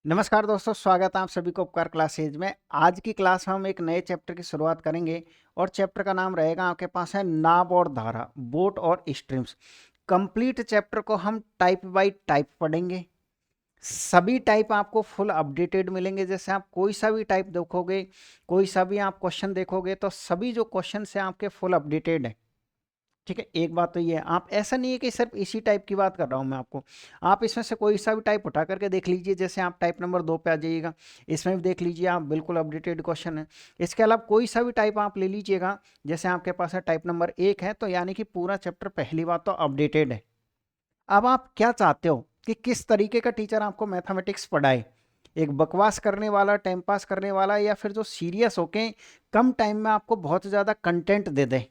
नमस्कार दोस्तों, स्वागत है आप सभी को उपकार क्लासेज में। आज की क्लास में हम एक नए चैप्टर की शुरुआत करेंगे और चैप्टर का नाम रहेगा आपके पास है नाब और धारा, बोट और स्ट्रीम्स। कंप्लीट चैप्टर को हम टाइप बाय टाइप पढ़ेंगे। सभी टाइप आपको फुल अपडेटेड मिलेंगे। जैसे आप कोई सा भी टाइप देखोगे, कोई सा भी आप क्वेश्चन देखोगे तो सभी जो क्वेश्चन है आपके फुल अपडेटेड है। ठीक है, एक बात तो ये है, आप ऐसा नहीं है कि सिर्फ इसी टाइप की बात कर रहा हूं मैं आपको। आप इसमें से कोई सा भी टाइप उठा करके देख लीजिए। जैसे आप टाइप नंबर 2 पे आ जाइएगा, इसमें भी देख लीजिए आप, बिल्कुल अपडेटेड क्वेश्चन है। इसके अलावा कोई सा भी टाइप आप ले लीजिएगा, जैसे आपके पास है टाइप नंबर 1 है, तो यानी कि पूरा चैप्टर पहली बात तो अपडेटेड है। अब आप क्या चाहते हो कि किस तरीके का टीचर आपको मैथमेटिक्स पढ़ाए, एक बकवास करने वाला, टाइम पास करने वाला, या फिर जो सीरियस होके कम टाइम में आपको बहुत ज़्यादा कंटेंट दे दे,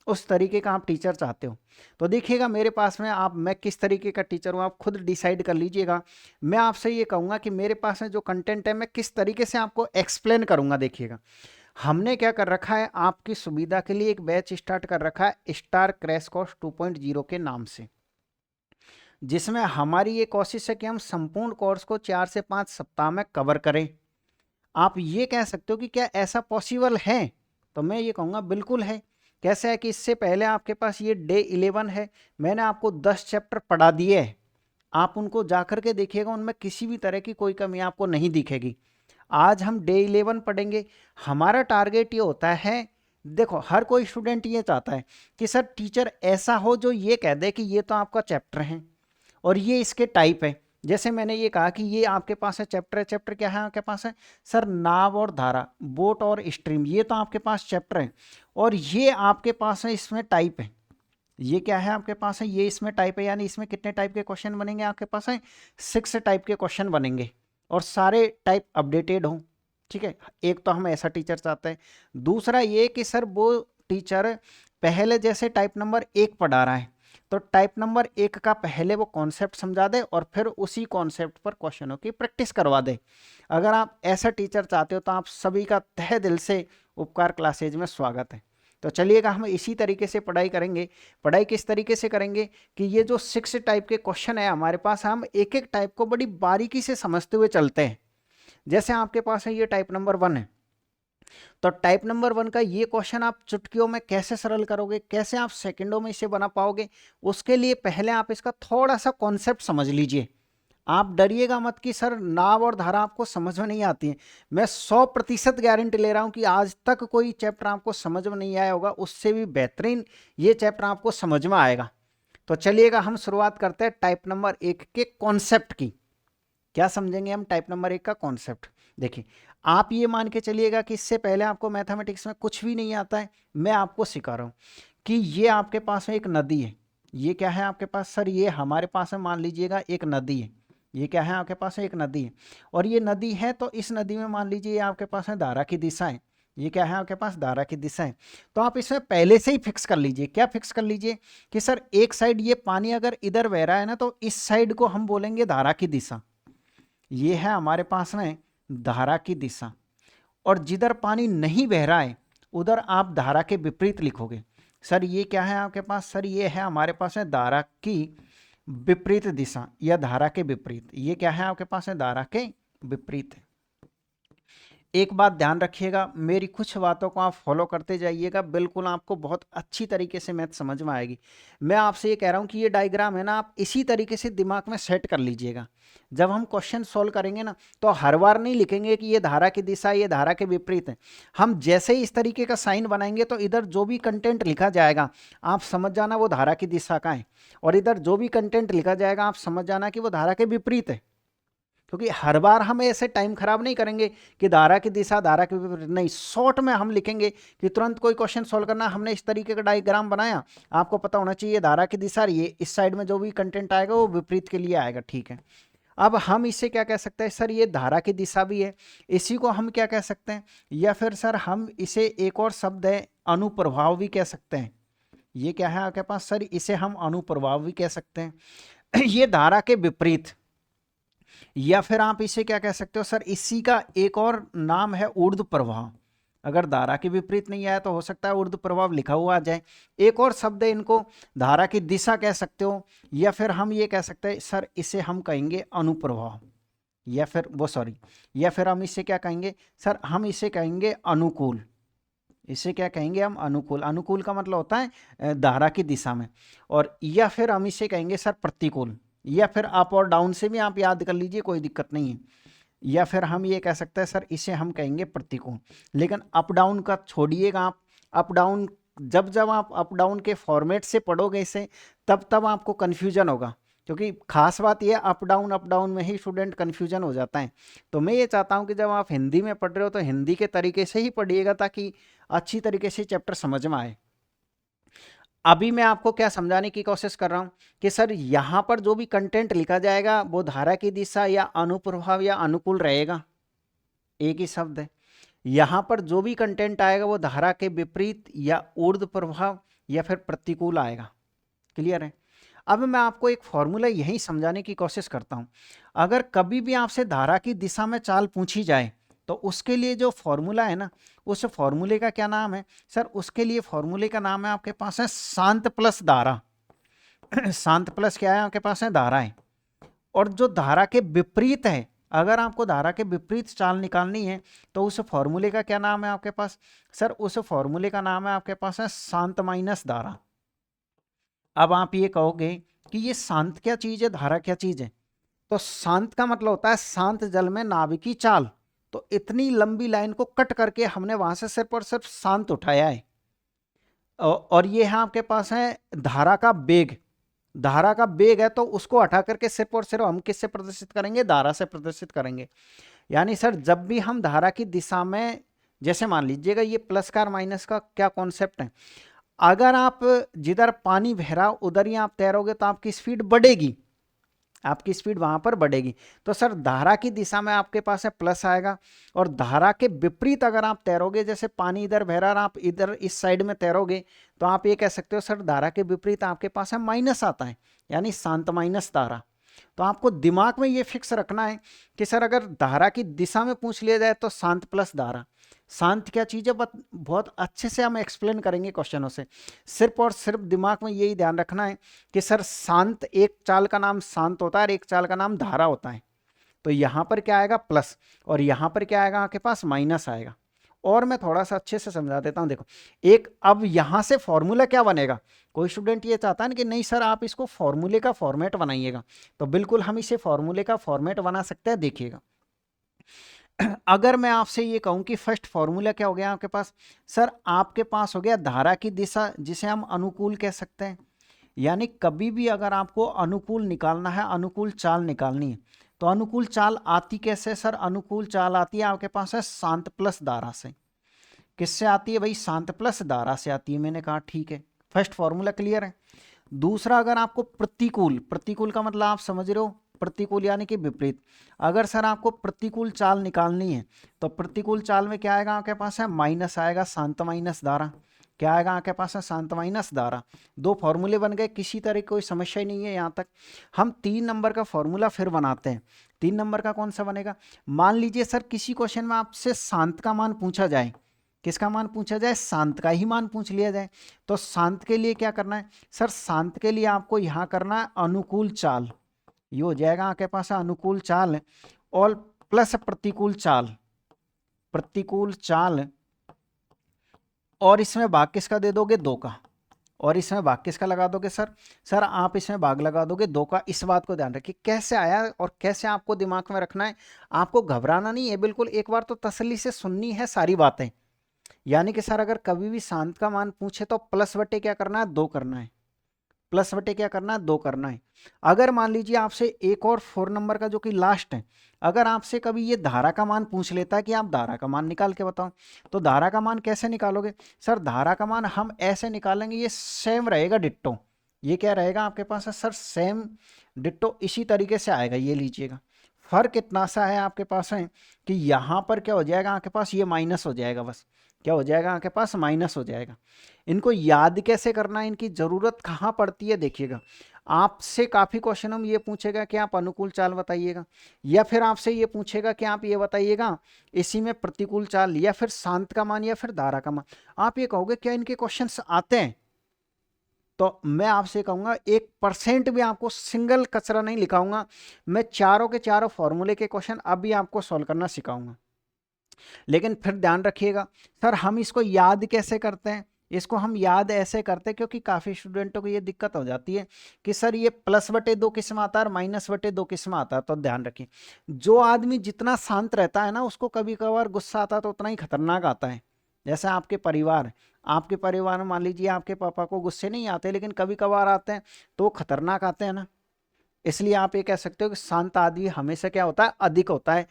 उस तरीके का आप टीचर चाहते हो। तो देखिएगा मेरे पास में मैं किस तरीके का टीचर हूँ, आप खुद डिसाइड कर लीजिएगा। मैं आपसे ये कहूँगा कि मेरे पास में जो कंटेंट है मैं किस तरीके से आपको एक्सप्लेन करूँगा। देखिएगा, हमने क्या कर रखा है, आपकी सुविधा के लिए एक बैच स्टार्ट कर रखा है स्टार क्रैश कोर्स 2.0 के नाम से, जिसमें हमारी ये कोशिश है कि हम संपूर्ण कोर्स को 4 से 5 सप्ताह में कवर करें। आप ये कह सकते हो कि क्या ऐसा पॉसिबल है, तो मैं ये कहूँगा बिल्कुल है। कैसे है कि इससे पहले आपके पास ये डे 11 है, मैंने आपको 10 चैप्टर पढ़ा दिए हैं। आप उनको जाकर के देखिएगा, उनमें किसी भी तरह की कोई कमी आपको नहीं दिखेगी। आज हम डे 11 पढ़ेंगे। हमारा टारगेट ये होता है, देखो हर कोई स्टूडेंट ये चाहता है कि सर टीचर ऐसा हो जो ये कह दे कि ये तो आपका चैप्टर है और ये इसके टाइप है। जैसे मैंने ये कहा कि ये आपके पास है चैप्टर है, चैप्टर क्या है आपके पास है सर, नाव और धारा, बोट और स्ट्रीम, ये तो आपके पास चैप्टर है। और ये आपके पास है, इसमें टाइप है। ये क्या है आपके पास है, ये इसमें टाइप है, यानी इसमें कितने टाइप के क्वेश्चन बनेंगे आपके पास है, 6 टाइप के क्वेश्चन बनेंगे और सारे टाइप अपडेटेड हों। ठीक है, एक तो हम ऐसा टीचर चाहते हैं। दूसरा ये कि सर वो टीचर पहले जैसे टाइप नंबर 1 पढ़ा रहा है, तो टाइप नंबर 1 का पहले वो कॉन्सेप्ट समझा दे और फिर उसी कॉन्सेप्ट पर क्वेश्चनों की प्रैक्टिस करवा दे। अगर आप ऐसा टीचर चाहते हो तो आप सभी का तहे दिल से उपकार क्लासेज में स्वागत है। तो चलिएगा, हम इसी तरीके से पढ़ाई करेंगे। पढ़ाई किस तरीके से करेंगे कि ये जो 6 टाइप के क्वेश्चन है हमारे पास, हम एक एक टाइप को बड़ी बारीकी से समझते हुए चलते हैं। जैसे आपके पास है ये टाइप नंबर 1 है, तो टाइप नंबर 1 का ये क्वेश्चन आप चुटकियों में कैसे सरल करोगे, कैसे आप सेकंडों में इसे बना पाओगे, उसके लिए पहले आप इसका थोड़ा सा कॉन्सेप्ट समझ लीजिए। आप डरिएगा मत कि सर नाव और धारा आपको समझ में नहीं आती है। मैं 100% गारंटी ले रहा हूं कि आज तक कोई चैप्टर आपको समझ में नहीं आया होगा, उससे भी बेहतरीन ये चैप्टर आपको समझ में आएगा। तो चलिएगा, हम शुरुआत करते हैं टाइप नंबर 1 के कॉन्सेप्ट की। क्या समझेंगे हम टाइप नंबर 1 का कॉन्सेप्ट? देखिए, आप ये मान के चलिएगा कि इससे पहले आपको मैथमेटिक्स में कुछ भी नहीं आता है, मैं आपको सिखा रहा हूँ कि ये आपके पास में एक नदी है। ये क्या है आपके पास सर, ये हमारे पास में मान लीजिएगा एक नदी है। ये क्या है आपके पास है, एक नदी है। और ये नदी है तो इस नदी में मान लीजिए आपके पास है धारा की दिशा है। ये क्या है आपके पास, धारा की दिशा है। तो आप इसमें पहले से ही फिक्स कर लीजिए। क्या फिक्स कर लीजिए कि सर एक साइड ये पानी अगर इधर बह रहा है ना, तो इस साइड को हम बोलेंगे धारा की दिशा। ये है हमारे पास में धारा की दिशा। और जिधर पानी नहीं बह रहा है उधर आप धारा के विपरीत लिखोगे। सर ये क्या है आपके पास, सर ये है हमारे पास है धारा की विपरीत दिशा या धारा के विपरीत। ये क्या है आपके पास है, धारा के विपरीत। एक बात ध्यान रखिएगा, मेरी कुछ बातों को आप फॉलो करते जाइएगा, बिल्कुल आपको बहुत अच्छी तरीके से मैथ समझ में आएगी। मैं आपसे ये कह रहा हूँ कि ये डायग्राम है ना, आप इसी तरीके से दिमाग में सेट कर लीजिएगा। जब हम क्वेश्चन सॉल्व करेंगे ना, तो हर बार नहीं लिखेंगे कि ये धारा की दिशा, ये धारा के विपरीत है। हम जैसे ही इस तरीके का साइन बनाएंगे तो इधर जो भी कंटेंट लिखा जाएगा आप समझ जाना वो धारा की दिशा का है, और इधर जो भी कंटेंट लिखा जाएगा आप समझ जाना कि वो धारा के विपरीत है। क्योंकि हर बार हम ऐसे टाइम खराब नहीं करेंगे कि धारा की दिशा धारा के विपरीत, नहीं, शॉर्ट में हम लिखेंगे कि तुरंत कोई क्वेश्चन सॉल्व करना, हमने इस तरीके का डायग्राम बनाया, आपको पता होना चाहिए धारा की दिशा, ये इस साइड में जो भी कंटेंट आएगा वो विपरीत के लिए आएगा। ठीक है, अब हम इसे क्या कह सकते हैं, सर ये धारा की दिशा भी है, इसी को हम क्या कह सकते हैं, या फिर सर हम इसे एक और शब्द है अनुप्रभाव भी कह सकते हैं। ये क्या है आपके पास सर, इसे हम अनुप्रभाव भी कह सकते हैं। ये धारा के विपरीत, या फिर आप इसे क्या कह सकते हो सर, इसी का एक और नाम है ऊर्ध्व प्रवाह। अगर धारा के विपरीत नहीं आया तो हो सकता है ऊर्ध्व प्रभाव लिखा हुआ आ जाए। एक और शब्द है, इनको धारा की दिशा कह सकते हो, या फिर हम ये कह सकते हैं सर इसे हम कहेंगे अनुप्रवाह। या फिर वो सॉरी, या फिर हम इसे क्या कहेंगे सर, हम इसे कहेंगे अनुकूल। इसे क्या कहेंगे हम, अनुकूल। अनुकूल का मतलब होता है धारा की दिशा में। और या फिर हम इसे कहेंगे सर प्रतिकूल, या फिर अप और डाउन से भी आप याद कर लीजिए, कोई दिक्कत नहीं है। या फिर हम ये कह सकते हैं सर, इसे हम कहेंगे प्रतिकूल। लेकिन अप डाउन का छोड़िएगा आप। अप डाउन जब जब आप अप डाउन के फॉर्मेट से पढ़ोगे इसे, तब तब आपको कन्फ्यूजन होगा, क्योंकि खास बात यह अप डाउन में ही स्टूडेंट कन्फ्यूजन हो जाता है। तो मैं ये चाहता हूं कि जब आप हिंदी में पढ़ रहे हो तो हिंदी के तरीके से ही पढ़िएगा, ताकि अच्छी तरीके से चैप्टर समझ में आए। अभी मैं आपको क्या समझाने की कोशिश कर रहा हूं कि सर यहां पर जो भी कंटेंट लिखा जाएगा वो धारा की दिशा या अनुप्रभाव या अनुकूल रहेगा, एक ही शब्द है। यहां पर जो भी कंटेंट आएगा वो धारा के विपरीत या ऊर्ध्व प्रभाव या फिर प्रतिकूल आएगा। क्लियर है? अब मैं आपको एक फॉर्मूला यही समझाने की कोशिश करता हूं। अगर कभी भी आपसे धारा की दिशा में चाल पूछी जाए तो उसके लिए जो फॉर्मूला है ना, उस फॉर्मूले का क्या नाम है सर? उसके लिए फॉर्मूले का नाम है, आपके पास है शांत प्लस धारा। शांत प्लस क्या है आपके पास है, धारा है। और जो धारा के विपरीत है, अगर आपको धारा के विपरीत चाल निकालनी है तो उस फॉर्मूले का क्या नाम है आपके पास सर? उस फॉर्मूले का नाम है आपके पास है शांत माइनस धारा। अब आप ये कहोगे कि ये शांत क्या चीज है, धारा क्या चीज है? तो शांत का मतलब होता है शांत जल में नाविकी चाल। तो इतनी लंबी लाइन को कट करके हमने वहां से सिर्फ और सिर्फ शांत उठाया है। और ये है आपके पास है धारा का वेग। धारा का वेग है तो उसको हटा करके सिर्फ और सिर्फ हम किससे प्रदर्शित करेंगे, धारा से प्रदर्शित करेंगे। यानी सर जब भी हम धारा की दिशा में, जैसे मान लीजिएगा ये प्लस का और माइनस का क्या कॉन्सेप्ट है, अगर आप जिधर पानी बह रहा उधर ही आप तैरोगे तो आपकी स्पीड बढ़ेगी, आपकी स्पीड वहां पर बढ़ेगी। तो सर धारा की दिशा में आपके पास है प्लस आएगा, और धारा के विपरीत अगर आप तैरोगे, जैसे पानी इधर बह रहा और आप इधर इस साइड में तैरोगे, तो आप ये कह सकते हो सर धारा के विपरीत आपके पास है माइनस आता है, यानी शांत माइनस धारा। तो आपको दिमाग में ये फिक्स रखना है कि सर अगर धारा की दिशा में पूछ लिया जाए तो शांत प्लस धारा। शांत क्या चीज है बहुत अच्छे से हम एक्सप्लेन करेंगे क्वेश्चनों से। सिर्फ और सिर्फ दिमाग में यही ध्यान रखना है कि सर शांत, एक चाल का नाम शांत होता है और एक चाल का नाम धारा होता है। तो यहां पर क्या आएगा प्लस, और यहां पर क्या आएगा आपके पास माइनस आएगा। और मैं थोड़ा सा अच्छे से समझा देता हूं। देखो एक, अब यहां से फॉर्मूला क्या बनेगा, कोई स्टूडेंट ये चाहता है ना कि नहीं सर आप इसको फॉर्मूले का फॉर्मेट बनाइएगा, तो बिल्कुल हम इसे फॉर्मूले का फॉर्मेट बना सकते हैं। देखिएगा अगर मैं आपसे ये कहूं कि फर्स्ट फॉर्मूला क्या हो गया आपके पास सर, आपके पास हो गया धारा की दिशा, जिसे हम अनुकूल कह सकते हैं। यानी कभी भी अगर आपको अनुकूल निकालना है, अनुकूल चाल निकालनी है, तो अनुकूल चाल आती कैसे सर? अनुकूल चाल आती है आपके पास है शांत प्लस धारा से। किससे आती है भाई? शांत प्लस धारा से आती है। मैंने कहा ठीक है, फर्स्ट फॉर्मूला क्लियर है। दूसरा, अगर आपको प्रतिकूल, प्रतिकूल का मतलब आप समझ रहे हो, प्रतिकूल यानी कि विपरीत। अगर सर आपको प्रतिकूल चाल निकालनी है तो प्रतिकूल चाल में क्या आएगा आपके पास है, माइनस आएगा, शांत माइनस धारा। क्या आएगा आपके पास है, शांत माइनस धारा। दो फॉर्मूले बन गए, किसी तरह की कोई समस्या ही नहीं है यहाँ तक। हम 3 नंबर का फॉर्मूला फिर बनाते हैं। 3 नंबर का कौन सा बनेगा? मान लीजिए सर किसी क्वेश्चन में आपसे शांत का मान पूछा जाए, किसका मान पूछा जाए? शांत का ही मान पूछ लिया जाए, तो शांत के लिए क्या करना है सर? शांत के लिए आपको यहां करना है अनुकूल चाल। ये हो जाएगा आपके पास अनुकूल चाल और प्लस प्रतिकूल चाल, प्रतिकूल चाल। और इसमें भाग किसका दे दोगे? 2 का। और इसमें भाग किसका लगा दोगे सर? सर आप इसमें भाग लगा दोगे 2 का। इस बात को ध्यान रखिए कैसे आया और कैसे आपको दिमाग में रखना है। आपको घबराना नहीं है बिल्कुल, एक बार तो तसल्ली से सुननी है सारी बातें। यानी कि सर अगर कभी भी शांत का मान पूछे तो प्लस बटे क्या करना है? 2 करना है। प्लस बटे क्या करना है? 2 करना है। अगर मान लीजिए आपसे एक और 4 नंबर का जो कि लास्ट है, अगर आपसे कभी ये धारा का मान पूछ लेता है कि आप धारा का मान निकाल के बताओ, तो धारा का मान कैसे निकालोगे सर? धारा का मान हम ऐसे निकालेंगे, ये सेम रहेगा डिट्टो। ये क्या रहेगा आपके पास है सर? सेम डिट्टो इसी तरीके से आएगा। ये लीजिएगा, फर्क इतना सा है आपके पास है कि यहां पर क्या हो जाएगा आपके पास? ये माइनस हो जाएगा। बस क्या हो जाएगा आपके पास? माइनस हो जाएगा। इनको याद कैसे करना है, इनकी जरूरत कहां पड़ती है? देखिएगा, आपसे काफी क्वेश्चनों में ये पूछेगा कि आप अनुकूल चाल बताइएगा, या फिर आपसे ये पूछेगा कि आप ये बताइएगा इसी में प्रतिकूल चाल, या फिर शांत का मान, या फिर धारा का मान। आप ये कहोगे क्या इनके क्वेश्चंस आते हैं? तो मैं आपसे कहूँगा 1% भी आपको सिंगल कचरा नहीं लिखाऊंगा। मैं चारों के चारों फॉर्मूले के क्वेश्चन अभी आपको सॉल्व करना सिखाऊंगा। लेकिन फिर ध्यान रखिएगा सर हम इसको याद कैसे करते हैं। इसको हम याद ऐसे करते हैं क्योंकि काफ़ी स्टूडेंटों को ये दिक्कत हो जाती है कि सर ये +/2 किस में आता है और -/2 किस में आता है। तो ध्यान रखिए, जो आदमी जितना शांत रहता है ना उसको कभी कभार गुस्सा आता है तो उतना ही खतरनाक आता है। जैसे आपके परिवार में मान लीजिए आपके पापा को गुस्से नहीं आते लेकिन कभी कभार आते हैं तो वो खतरनाक आते हैं ना। इसलिए आप ये कह सकते हो कि शांत आदमी हमेशा क्या होता है, अधिक होता है,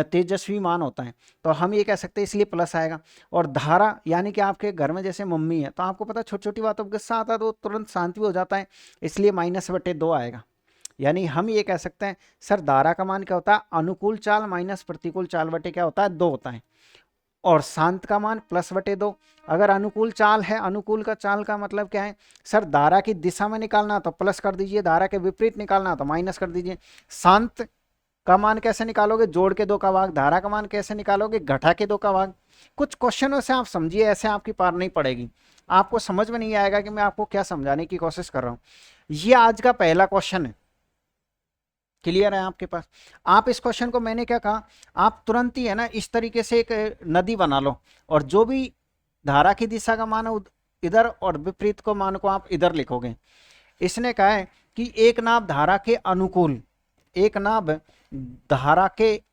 तेजस्वी मान होता है। तो हम ये कह सकते हैं इसलिए प्लस आएगा। और धारा यानी कि आपके घर में जैसे मम्मी है तो आपको पता है छोटी छोटी बातों पर गुस्सा आता है तो तुरंत शांत भी हो जाता है, इसलिए -/2 आएगा। यानी हम ये कह सकते हैं सर धारा का मान क्या होता है, अनुकूल चाल माइनस प्रतिकूल चाल बटे क्या होता है 2 होता है। और शांत का मान +/2। अगर अनुकूल चाल है, अनुकूल का चाल का मतलब क्या है सर, धारा की दिशा में निकालना तो प्लस कर दीजिए, धारा के विपरीत निकालना तो माइनस कर दीजिए। शांत का मान कैसे निकालोगे, जोड़ के 2 का भाग। धारा का मान कैसे निकालोगे, घटा के 2 का भाग। कुछ क्वेश्चनों से आप समझिए, ऐसे आपकी पार नहीं पड़ेगी, आपको समझ में नहीं आएगा कि मैं आपको क्या समझाने की कोशिश कर रहा हूं। ये आज का पहला क्वेश्चन है, क्लियर है आपके पास। आप इस क्वेश्चन को मैंने क्या कहा, आप तुरंत ही है ना इस तरीके से एक नदी बना लो और जो भी धारा की दिशा का मान है इधर और विपरीत को मान को आप इधर लिखोगे। इसने कहा है कि एक नाव धारा के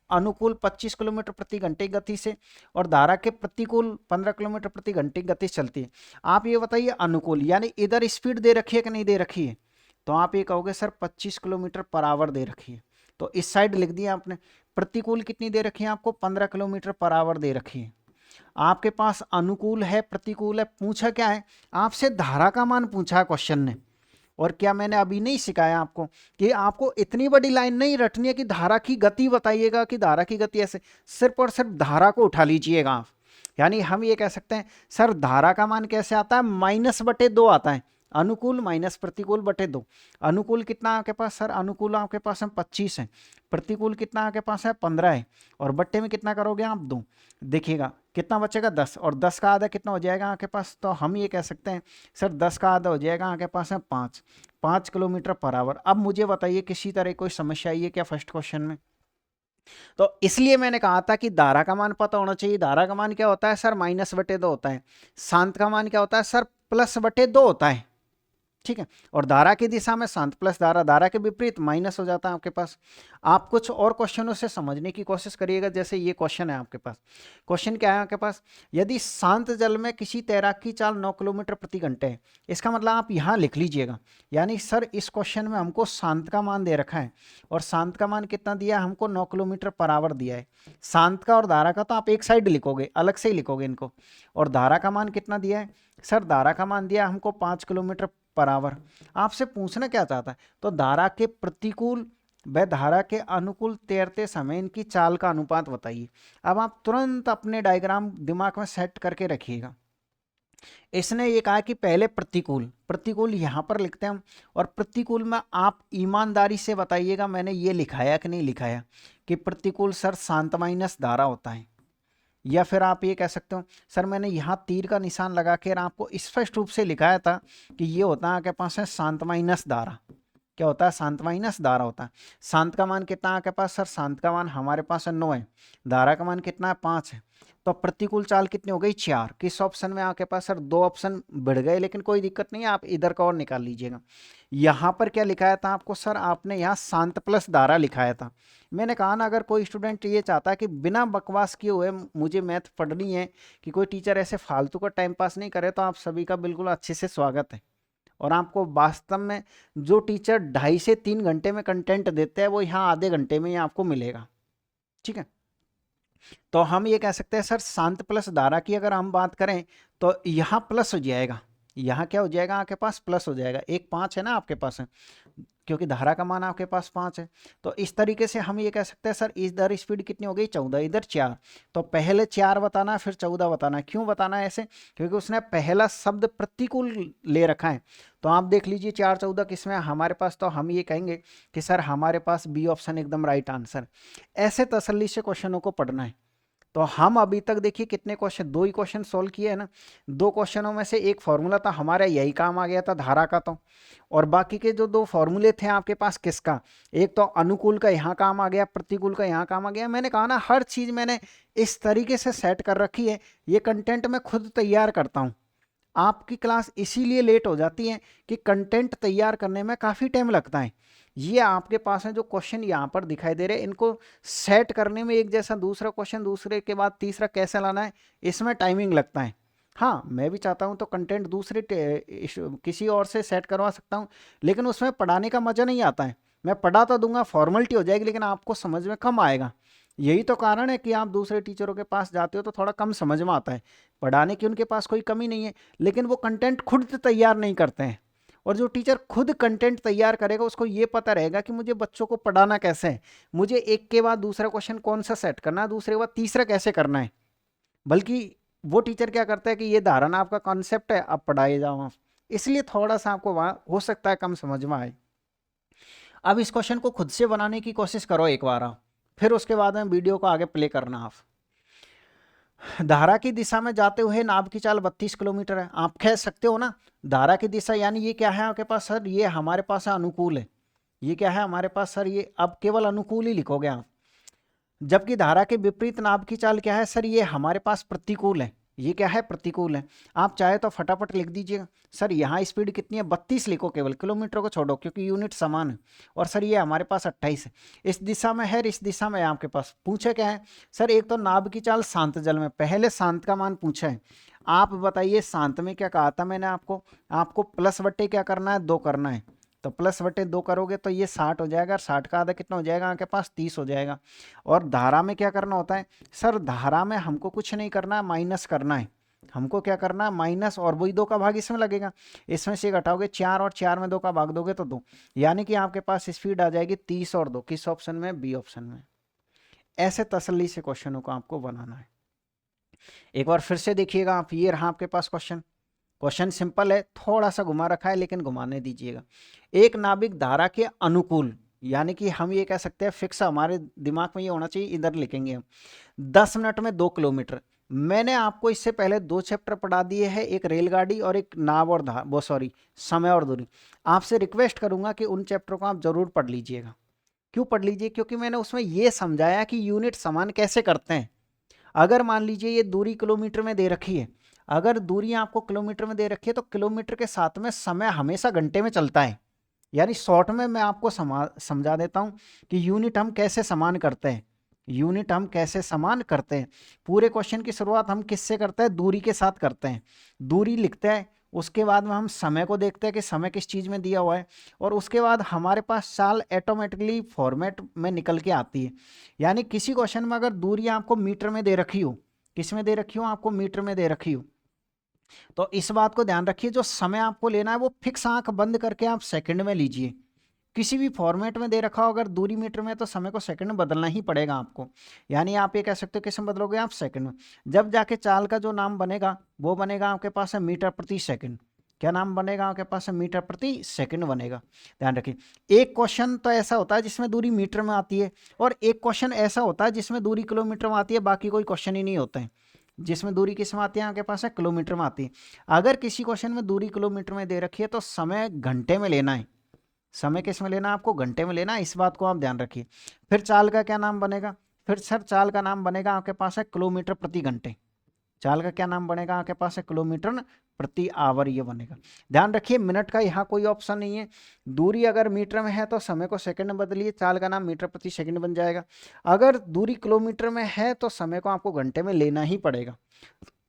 अनुकूल 25 किलोमीटर प्रति घंटे की गति से और धारा के प्रतिकूल 15 किलोमीटर प्रति घंटे की गति से चलती है। आप ये बताइए अनुकूल यानी इधर स्पीड दे रखी है कि नहीं दे रखी है, तो आप ये कहोगे सर 25 किलोमीटर पर आवर दे रखी है, तो इस साइड लिख दिया आपने। प्रतिकूल कितनी दे रखी है आपको, 15 किलोमीटर पर आवर दे रखी है। आपके पास अनुकूल है प्रतिकूल है, पूछा क्या है आपसे, धारा का मान पूछा है क्वेश्चन ने। और क्या मैंने अभी नहीं सिखाया आपको कि आपको इतनी बड़ी लाइन नहीं रटनी है कि धारा की गति बताइएगा कि धारा की गति ऐसे, सिर्फ और सिर्फ धारा को उठा लीजिएगा आप। यानी हम ये कह सकते हैं सर धारा का मान कैसे आता है, -/2 आता है, अनुकूल माइनस प्रतिकूल बटे 2। अनुकूल कितना आपके पास सर, अनुकूल आपके पास है 25 है, प्रतिकूल कितना आपके पास है 15 है, और बट्टे में कितना करोगे आप 2, देखिएगा कितना बचेगा 10, और 10 का आधा कितना हो जाएगा आपके पास, तो हम ये कह सकते हैं सर 10 का आधा हो जाएगा आपके पास है 5 किलोमीटर पर आवर। अब मुझे बताइए किसी तरह कोई समस्या आई है क्या फर्स्ट क्वेश्चन में। तो इसलिए मैंने कहा था कि धारा का मान पता होना चाहिए। धारा का मान क्या होता है सर, -/2 होता है। शांत का मान क्या होता है सर, +/2 होता है, ठीक है। और धारा की दिशा में शांत प्लस धारा के विपरीत माइनस हो जाता है आपके पास। आप कुछ और क्वेश्चनों से समझने की कोशिश करिएगा, जैसे ये क्वेश्चन है आपके पास। क्वेश्चन क्या है आपके पास, यदि शांत जल में किसी तैराक की चाल 9 किलोमीटर प्रति घंटे है, इसका मतलब आप यहाँ लिख लीजिएगा। यानी सर इस क्वेश्चन में हमको शांत का मान दे रखा है, और शांत का मान कितना दिया है हमको, 9 किलोमीटर पर आवर दिया है। शांत का और धारा का तो आप एक साइड लिखोगे, अलग से ही लिखोगे इनको। और धारा का मान कितना दिया है सर, धारा का मान दिया हमको 5 किलोमीटर पर आवर। आपसे पूछना क्या चाहता है, तो धारा के प्रतिकूल व धारा के अनुकूल तैरते समय इनकी चाल का अनुपात बताइए। अब आप तुरंत अपने डायग्राम दिमाग में सेट करके रखिएगा। इसने ये कहा कि पहले प्रतिकूल यहां पर लिखते हैं हम, और प्रतिकूल में आप ईमानदारी से बताइएगा मैंने ये लिखाया कि नहीं लिखाया कि प्रतिकूल सर शांत माइनस धारा होता है, या फिर आप ये कह सकते हो सर मैंने यहाँ तीर का निशान लगा के आपको स्पष्ट रूप से लिखाया था कि ये होता है आपके पास है शांत माइनस धारा। क्या होता है, शांत माइनस धारा होता है। शांत का मान कितना आपके पास सर, शांत का मान हमारे पास है 9 है, धारा का मान कितना है 5 है। तो प्रतिकूल चाल कितनी हो गई 4। किस ऑप्शन में आपके पास सर 2 ऑप्शन बढ़ गए, लेकिन कोई दिक्कत नहीं है, आप इधर का और निकाल लीजिएगा। यहाँ पर क्या लिखाया था आपको सर, आपने यहाँ शांत प्लस धारा लिखाया था। मैंने कहा ना अगर कोई स्टूडेंट ये चाहता है कि बिना बकवास किए हुए मुझे मैथ पढ़नी है, कि कोई टीचर ऐसे फालतू का टाइम पास नहीं करे, तो आप सभी का बिल्कुल अच्छे से स्वागत है। और आपको वास्तव में जो टीचर 2.5 से 3 घंटे में कंटेंट देते हैं वो यहाँ आधे घंटे में ही आपको मिलेगा, ठीक है। तो हम ये कह सकते हैं सर शांत प्लस धारा की अगर हम बात करें तो यहाँ प्लस हो जाएगा, यहाँ क्या हो जाएगा आपके पास, प्लस हो जाएगा। एक 5 है ना आपके पास है, क्योंकि धारा का मान आपके पास 5 है। तो इस तरीके से हम ये कह सकते हैं सर इधर स्पीड कितनी हो गई 14, इधर 4। तो पहले 4 बताना फिर 14 बताना। क्यों बताना है ऐसे, क्योंकि उसने पहला शब्द प्रतिकूल ले रखा है। तो आप देख लीजिए 4 14 किसमें हमारे पास, तो हम ये कहेंगे कि सर हमारे पास बी ऑप्शन एकदम राइट आंसर। ऐसे तसल्ली से क्वेश्चनों को पढ़ना है। तो हम अभी तक देखिए कितने क्वेश्चन, 2 ही क्वेश्चन सोल्व किए हैं ना। 2 क्वेश्चनों में से एक फॉर्मूला था हमारा, यही काम आ गया था धारा का तो, और बाकी के जो 2 फॉर्मूले थे आपके पास किसका, एक तो अनुकूल का यहाँ काम आ गया, प्रतिकूल का यहाँ काम आ गया। मैंने कहा ना हर चीज मैंने इस तरीके से सेट कर रखी है, ये कंटेंट मैं खुद तैयार करता हूँ। आपकी क्लास इसीलिए लेट हो जाती है कि कंटेंट तैयार करने में काफ़ी टाइम लगता है। ये आपके पास है जो क्वेश्चन यहाँ पर दिखाई दे रहे हैं, इनको सेट करने में एक जैसा दूसरा क्वेश्चन दूसरे के बाद तीसरा कैसे लाना है, इसमें टाइमिंग लगता है। हाँ, मैं भी चाहता हूँ तो कंटेंट दूसरे किसी और से सेट करवा सकता हूँ, लेकिन उसमें पढ़ाने का मज़ा नहीं आता है। मैं पढ़ा तो दूंगा, फॉर्मेलिटी हो जाएगी, लेकिन आपको समझ में कम आएगा। यही तो कारण है कि आप दूसरे टीचरों के पास जाते हो तो थोड़ा कम समझ में आता है। पढ़ाने की उनके पास कोई कमी नहीं है, लेकिन वो कंटेंट खुद तैयार नहीं करते हैं। और जो टीचर खुद कंटेंट तैयार करेगा उसको ये पता रहेगा कि मुझे बच्चों को पढ़ाना कैसे है, मुझे एक के बाद दूसरा क्वेश्चन कौन सा सेट करना है, दूसरे के बाद तीसरा कैसे करना है। बल्कि वो टीचर क्या करता है कि ये धारणा आपका कॉन्सेप्ट है, अब पढ़ाए जाओ आप, इसलिए थोड़ा सा आपको वहाँ हो सकता है कम समझ में आए। अब इस क्वेश्चन को खुद से बनाने की कोशिश करो एक बार आप, फिर उसके बाद में वीडियो को आगे प्ले करना आप। धारा की दिशा में जाते हुए नाव की चाल 32 किलोमीटर है। आप कह सकते हो ना, धारा की दिशा यानी ये क्या है आपके पास सर, ये हमारे पास है अनुकूल है। ये क्या है हमारे पास सर, ये अब केवल अनुकूल ही लिखोगे आप। जबकि धारा के विपरीत नाव की चाल क्या है सर, ये हमारे पास प्रतिकूल है। ये क्या है, प्रतिकूल है। आप चाहे तो फटाफट लिख दीजिएगा सर, यहाँ स्पीड कितनी है 32 लिखो, केवल किलोमीटर को छोड़ो क्योंकि यूनिट समान है। और सर ये हमारे पास 28 है, इस दिशा में है, इस दिशा में आपके पास पूछे क्या है सर, एक तो नाव की चाल शांत जल में, पहले शांत का मान पूछा है। आप बताइए शांत में क्या कहा था मैंने आपको प्लस बट्टे क्या करना है, 2 करना है। तो प्लस बटे 2 करोगे तो ये 60 हो जाएगा, 60 का आधा कितना हो जाएगा आपके पास, 30 हो जाएगा। और धारा में क्या करना होता है सर, धारा में हमको कुछ नहीं करना है, माइनस करना है। हमको क्या करना है, माइनस, और वही 2 का भाग इसमें लगेगा, इसमें से घटाओगे 4 और 4 में 2 का भाग दोगे तो 2, यानी कि आपके पास स्पीड आ जाएगी 30 और 2, किस ऑप्शन में, बी ऑप्शन में। ऐसे तसल्ली से क्वेश्चनों को आपको बनाना है। एक बार फिर से देखिएगा आप, ये रहा आपके पास क्वेश्चन। क्वेश्चन सिंपल है, थोड़ा सा घुमा रखा है लेकिन घुमाने दीजिएगा। एक नाविक धारा के अनुकूल, यानी कि हम ये कह सकते हैं फिक्स हमारे दिमाग में ये होना चाहिए, इधर लिखेंगे हम 10 मिनट में 2 किलोमीटर। मैंने आपको इससे पहले 2 चैप्टर पढ़ा दिए हैं, एक रेलगाड़ी और एक नाव और समय और दूरी। आपसे रिक्वेस्ट करूंगा कि उन चैप्टर को आप जरूर पढ़ लीजिएगा। क्यों पढ़ लीजिए, क्योंकि मैंने उसमें ये समझाया कि यूनिट समान कैसे करते हैं। अगर मान लीजिए ये दूरी किलोमीटर में दे रखी है, अगर दूरी आपको किलोमीटर में दे रखी है तो किलोमीटर के साथ में समय हमेशा घंटे में चलता है। यानी शॉर्ट में मैं आपको समझा देता हूं कि यूनिट हम कैसे समान करते हैं। यूनिट हम कैसे समान करते हैं, पूरे क्वेश्चन की शुरुआत हम किससे करते हैं, दूरी के साथ करते हैं। दूरी लिखते हैं, उसके बाद में हम समय को देखते हैं कि समय किस चीज़ में दिया हुआ है, और उसके बाद हमारे पास चाल ऑटोमेटिकली फॉर्मेट में निकल के आती है। यानी किसी क्वेश्चन में अगर दूरी आपको मीटर में दे रखी हो, किस में दे रखी हो, आपको मीटर में दे रखी हो, तो इस बात को ध्यान रखिए, जो समय आपको लेना है वो फिक्स आंख बंद करके आप सेकंड में लीजिए। किसी भी फॉर्मेट में दे रखा हो, अगर दूरी मीटर में तो समय को सेकंड में बदलना ही पड़ेगा आपको। यानी आप ये कह सकते हो किस में बदलोगे, आप सेकंड में। जब जाके चाल का जो नाम बनेगा वो बनेगा आपके पास है मीटर प्रति सेकंड। क्या नाम बनेगा आपके पास है, मीटर प्रति सेकंड बनेगा। ध्यान रखिए, एक क्वेश्चन तो ऐसा होता है जिसमें दूरी मीटर में आती है, और एक क्वेश्चन ऐसा होता है जिसमें दूरी किलोमीटर में आती है, बाकी कोई क्वेश्चन ही नहीं होते हैं जिसमें दूरी किस में आती है, आपके पास है किलोमीटर में आती है। अगर किसी क्वेश्चन में दूरी किलोमीटर में दे रखी है तो समय घंटे में लेना है। समय किस में लेना है, आपको घंटे में लेना है, इस बात को आप ध्यान रखिए। फिर चाल का क्या नाम बनेगा, फिर सर चाल का नाम बनेगा आपके पास है किलोमीटर प्रति घंटे। चाल का क्या नाम बनेगा आपके पास है, किलोमीटर प्रति आवर, ये बनेगा। ध्यान रखिए, मिनट का यहाँ कोई ऑप्शन नहीं है। दूरी अगर मीटर में है तो समय को सेकंड में बदलिए, चाल का नाम मीटर प्रति सेकंड बन जाएगा। अगर दूरी किलोमीटर में है तो समय को आपको घंटे में लेना ही पड़ेगा।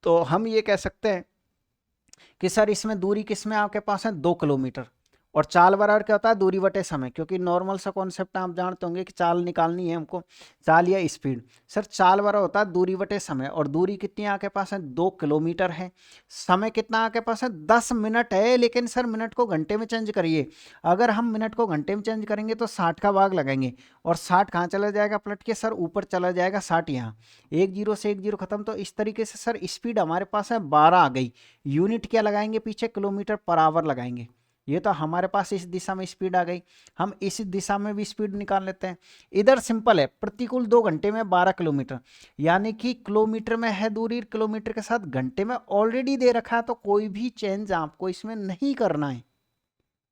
तो हम ये कह सकते हैं कि सर इसमें दूरी किसमें आपके पास है, 2 किलोमीटर, और चाल बराबर क्या होता है, दूरी बटे समय, क्योंकि नॉर्मल सा कॉन्सेप्ट आप जानते होंगे कि चाल निकालनी है हमको, चाल या स्पीड। सर चाल बराबर होता है दूरी बटे समय, और दूरी कितनी आपके पास है, 2 किलोमीटर है। समय कितना आपके पास है, 10 मिनट है, लेकिन सर मिनट को घंटे में चेंज करिए। अगर हम मिनट को घंटे में चेंज करेंगे तो 60 का भाग लगेंगे, और 60 कहाँ चला जाएगा पलट के, सर ऊपर चला जाएगा 60, यहाँ 1 जीरो से 1 जीरो खत्म। तो इस तरीके से सर स्पीड हमारे पास है 12 आ गई। यूनिट क्या लगाएंगे पीछे, किलोमीटर पर आवर लगाएंगे। ये तो हमारे पास इस दिशा में स्पीड आ गई, हम इस दिशा में भी स्पीड निकाल लेते हैं। इधर सिंपल है, प्रतिकूल 2 घंटे में 12 किलोमीटर, यानी कि किलोमीटर में है दूरी, किलोमीटर के साथ घंटे में ऑलरेडी दे रखा है, तो कोई भी चेंज आपको इसमें नहीं करना है,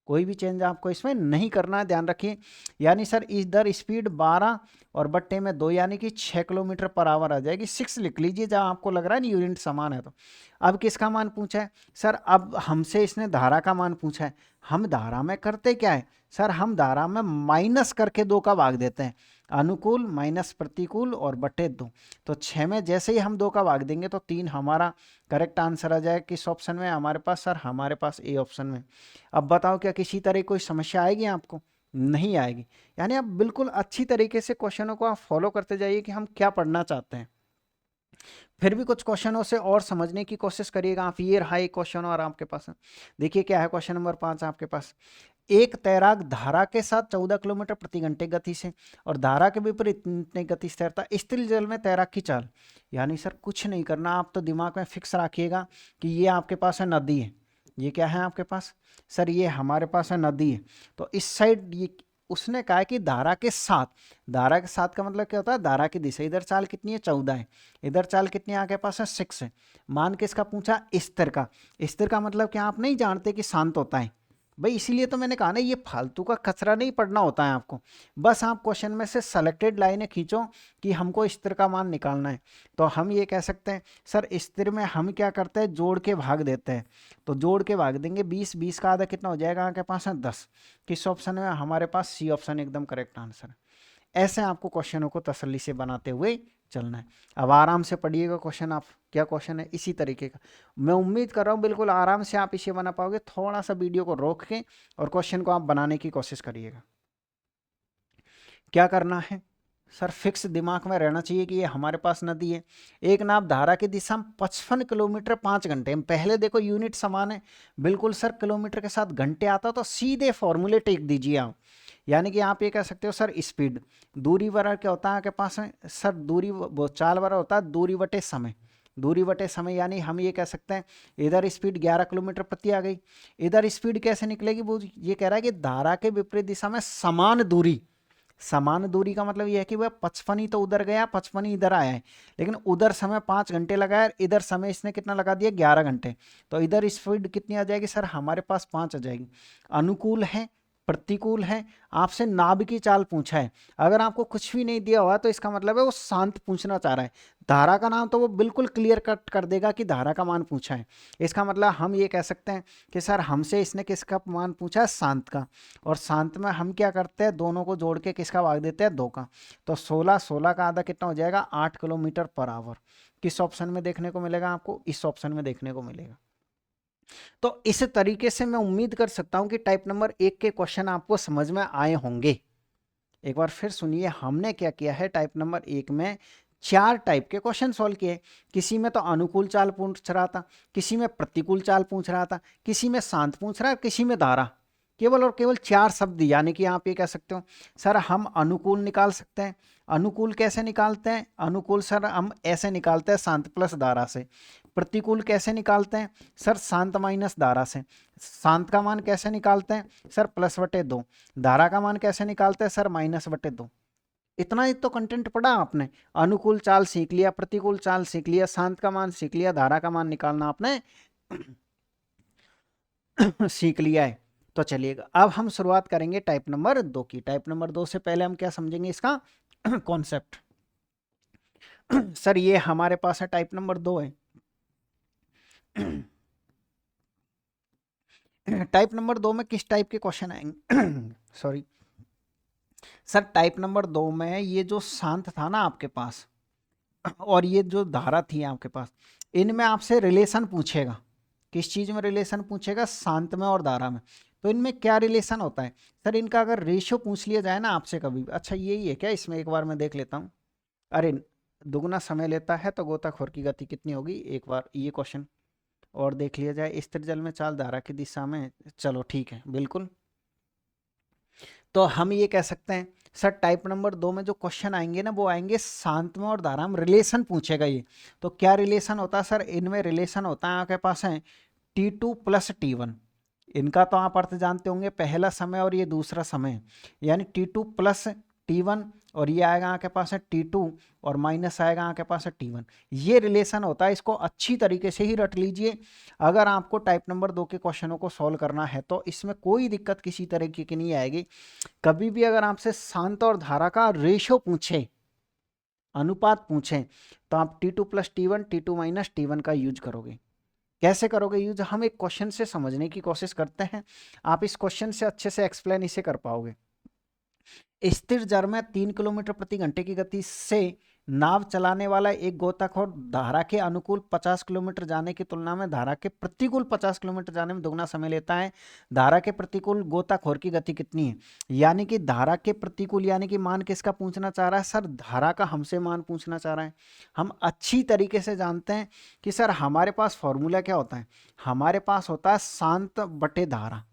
कोई भी चेंज आपको इसमें नहीं करना है, ध्यान रखिए। यानी सर इधर स्पीड 12 और बट्टे में 2 यानी कि 6 किलोमीटर पर आवर आ जाएगी। 6 लिख लीजिए जहाँ आपको लग रहा है ना यूनिट समान है। तो अब किसका मान पूछा है सर? अब हमसे इसने धारा का मान पूछा है। हम धारा में करते क्या है सर? हम धारा में माइनस करके 2 का भाग देते हैं, अनुकूल माइनस प्रतिकूल और बटे 2। तो 6 में जैसे ही हम 2 का भाग देंगे तो 3 हमारा करेक्ट आंसर आ जाएगा। किस ऑप्शन में हमारे पास सर? हमारे पास ए ऑप्शन में। अब बताओ क्या किसी तरह कोई समस्या आएगी आपको? नहीं आएगी। यानी आप बिल्कुल अच्छी तरीके से क्वेश्चनों को आप फॉलो करते जाइए कि हम क्या पढ़ना चाहते हैं। फिर भी कुछ क्वेश्चनों से और समझने की कोशिश करिएगा आप। ये रहा एक क्वेश्चन और आपके पास, देखिए क्या है क्वेश्चन नंबर 5 आपके पास। एक तैराक धारा के साथ 14 किलोमीटर प्रति घंटे गति से और धारा के विपरीत इतनी गति से तैरता स्थिर जल में तैराक की चाल। यानी सर कुछ नहीं करना, आप तो दिमाग में फिक्स रखिएगा कि ये आपके पास है नदी है। ये क्या है आपके पास सर? ये हमारे पास है नदी है। तो इस साइड ये उसने कहा कि धारा के साथ, धारा के साथ का मतलब क्या होता है? धारा की दिशा। इधर चाल कितनी है? 14 है। इधर चाल कितनी है? आपके पास है 6 है। मान किसका पूछा? स्थिर का। स्थिर का मतलब क्या आप नहीं जानते कि शांत होता है भाई? इसीलिए तो मैंने कहा ना, ये फालतू का कचरा नहीं पढ़ना होता है आपको। बस आप क्वेश्चन में से सेलेक्टेड लाइनें खींचो कि हमको स्थिर का मान निकालना है। तो हम ये कह सकते हैं सर स्थिर में हम क्या करते हैं? जोड़ के भाग देते हैं। तो जोड़ के भाग देंगे 20, 20 का आधा कितना हो जाएगा? आपके पास है 10। किस ऑप्शन में? हमारे पास सी ऑप्शन एकदम करेक्ट आंसर है। ऐसे आपको क्वेश्चनों को तसल्ली से बनाते हुए चलना है। अब आराम से पढ़िएगा क्वेश्चन। आप क्या क्वेश्चन है इसी तरीके का, मैं उम्मीद कर रहा हूँ बिल्कुल आराम से आप इसे बना पाओगे। थोड़ा सा वीडियो को रोक के और क्वेश्चन को आप बनाने की कोशिश करिएगा। क्या करना है सर? फिक्स दिमाग में रहना चाहिए कि ये हमारे पास नदी है। एक नाव धारा की दिशा में 55 किलोमीटर 5 घंटे में। पहले देखो यूनिट समान है बिल्कुल सर, किलोमीटर के साथ घंटे आता तो सीधे फॉर्मूले टेक दीजिए आप। यानी कि आप ये कह सकते हो सर स्पीड, दूरी बराबर क्या होता है आपके पास है सर? दूरी वो चाल बराबर होता है दूरी बटे समय। दूरी बटे समय यानी हम ये कह सकते हैं इधर स्पीड 11 किलोमीटर प्रति आ गई। इधर स्पीड कैसे निकलेगी? वो ये कह रहा है कि धारा के विपरीत दिशा में समान दूरी। समान दूरी का मतलब यह है कि वह 55 ही तो उधर गया, 55 ही इधर आया है, लेकिन उधर समय 5 घंटे लगाया, इधर समय इसने कितना लगा दिया? 11 घंटे। तो इधर स्पीड कितनी आ जाएगी सर? हमारे पास 5 आ जाएगी। अनुकूल है प्रतिकूल है, आपसे नाभ की चाल पूछा है। अगर आपको कुछ भी नहीं दिया हुआ तो इसका मतलब है वो शांत पूछना चाह रहा है। धारा का नाम तो वो बिल्कुल क्लियर कट कर देगा कि धारा का मान पूछा है। इसका मतलब हम ये कह सकते हैं कि सर हमसे इसने किसका मान पूछा है? शांत का। और शांत में हम क्या करते हैं? दोनों को जोड़ के किसका भाग देते हैं? 2 का। तो 16, 16 का आधा कितना हो जाएगा? 8 किलोमीटर पर आवर। किस ऑप्शन में देखने को मिलेगा आपको? इस ऑप्शन में देखने को मिलेगा। तो इस तरीके से मैं उम्मीद कर सकता हूं कि टाइप नंबर 1 के क्वेश्चन आपको समझ में आए होंगे। एक बार फिर सुनिए, हमने क्या किया है टाइप नंबर 1 में 4 टाइप के क्वेश्चन सॉल्व किए। किसी में तो अनुकूल चाल पूछ रहा था, किसी में प्रतिकूल चाल पूछ रहा था, किसी में शांत पूछ रहा है, किसी में धारा। केवल और केवल 4 शब्द, यानी कि आप ये कह सकते हो सर हम अनुकूल निकाल सकते हैं। अनुकूल कैसे निकालते हैं? अनुकूल सर हम ऐसे निकालते हैं शांत प्लस धारा से। प्रतिकूल कैसे निकालते हैं सर? शांत माइनस धारा से। शांत का मान कैसे निकालते हैं सर? प्लस बटे 2। धारा का मान कैसे निकालते हैं सर? माइनस बटे 2। इतना ही तो कंटेंट पढ़ा आपने। अनुकूल चाल सीख लिया, प्रतिकूल चाल सीख लिया, शांत का मान सीख लिया, धारा का मान निकालना आपने सीख लिया है। तो चलिएगा अब हम शुरुआत करेंगे टाइप नंबर 2 की। टाइप नंबर 2 से पहले हम क्या समझेंगे? इसका कॉन्सेप्ट। सर ये हमारे पास है टाइप नंबर 2 है। टाइप नंबर 2 में किस टाइप के क्वेश्चन आएंगे? सॉरी सर, टाइप नंबर 2 में ये जो शांत था ना आपके पास और ये जो धारा थी आपके पास, इनमें आपसे रिलेशन पूछेगा। किस चीज में रिलेशन पूछेगा? शांत में और धारा में। तो इनमें क्या रिलेशन होता है सर? इनका अगर रेशियो पूछ लिया जाए ना आपसे कभी, अच्छा यही है क्या? इसमें एक बार मैं देख लेता हूँ। अरे दुगना समय लेता है तो गोताखोर की गति कितनी होगी? एक बार ये क्वेश्चन और देख लिया जाए। स्थिर जल में चाल धारा की दिशा में, चलो ठीक है बिल्कुल। तो हम ये कह सकते हैं सर टाइप नंबर 2 में जो क्वेश्चन आएंगे ना वो आएंगे शांत में और धारा में। रिलेशन पूछेगा ये। तो क्या रिलेशन होता है सर? इनमें रिलेशन होता है आपके पास है T2 प्लस T1। इनका तो आप अर्थ जानते होंगे, पहला समय और ये दूसरा समय, यानी T2 प्लस T1, और ये आएगा आपके पास है T2 और माइनस आएगा आपके पास है T1। ये रिलेशन होता है, इसको अच्छी तरीके से ही रट लीजिए। अगर आपको टाइप नंबर 2 के क्वेश्चनों को सॉल्व करना है तो इसमें कोई दिक्कत किसी तरीके की नहीं आएगी। कभी भी अगर आपसे शांत और धारा का रेशो पूछे, अनुपात पूछें, तो आप T2 plus T1, T2 minus T1 का यूज करोगे। कैसे करोगे यूज, हम एक क्वेश्चन से समझने की कोशिश करते हैं, आप इस क्वेश्चन से अच्छे से एक्सप्लेन इसे कर पाओगे। स्थिर जड़ में 3 किलोमीटर प्रति घंटे की गति से नाव चलाने वाला एक गोताखोर धारा के अनुकूल 50 किलोमीटर जाने की तुलना में धारा के प्रतिकूल 50 किलोमीटर जाने में दोगुना समय लेता है। धारा के प्रतिकूल गोताखोर की गति कितनी है? यानी कि धारा के प्रतिकूल, यानी कि मान किसका पूछना चाह रहा है सर? धारा का हमसे मान पूछना चाह रहा है। हम अच्छी तरीके से जानते हैं कि सर हमारे पास फॉर्मूला क्या होता है, हमारे पास होता है शांत बटे धारा,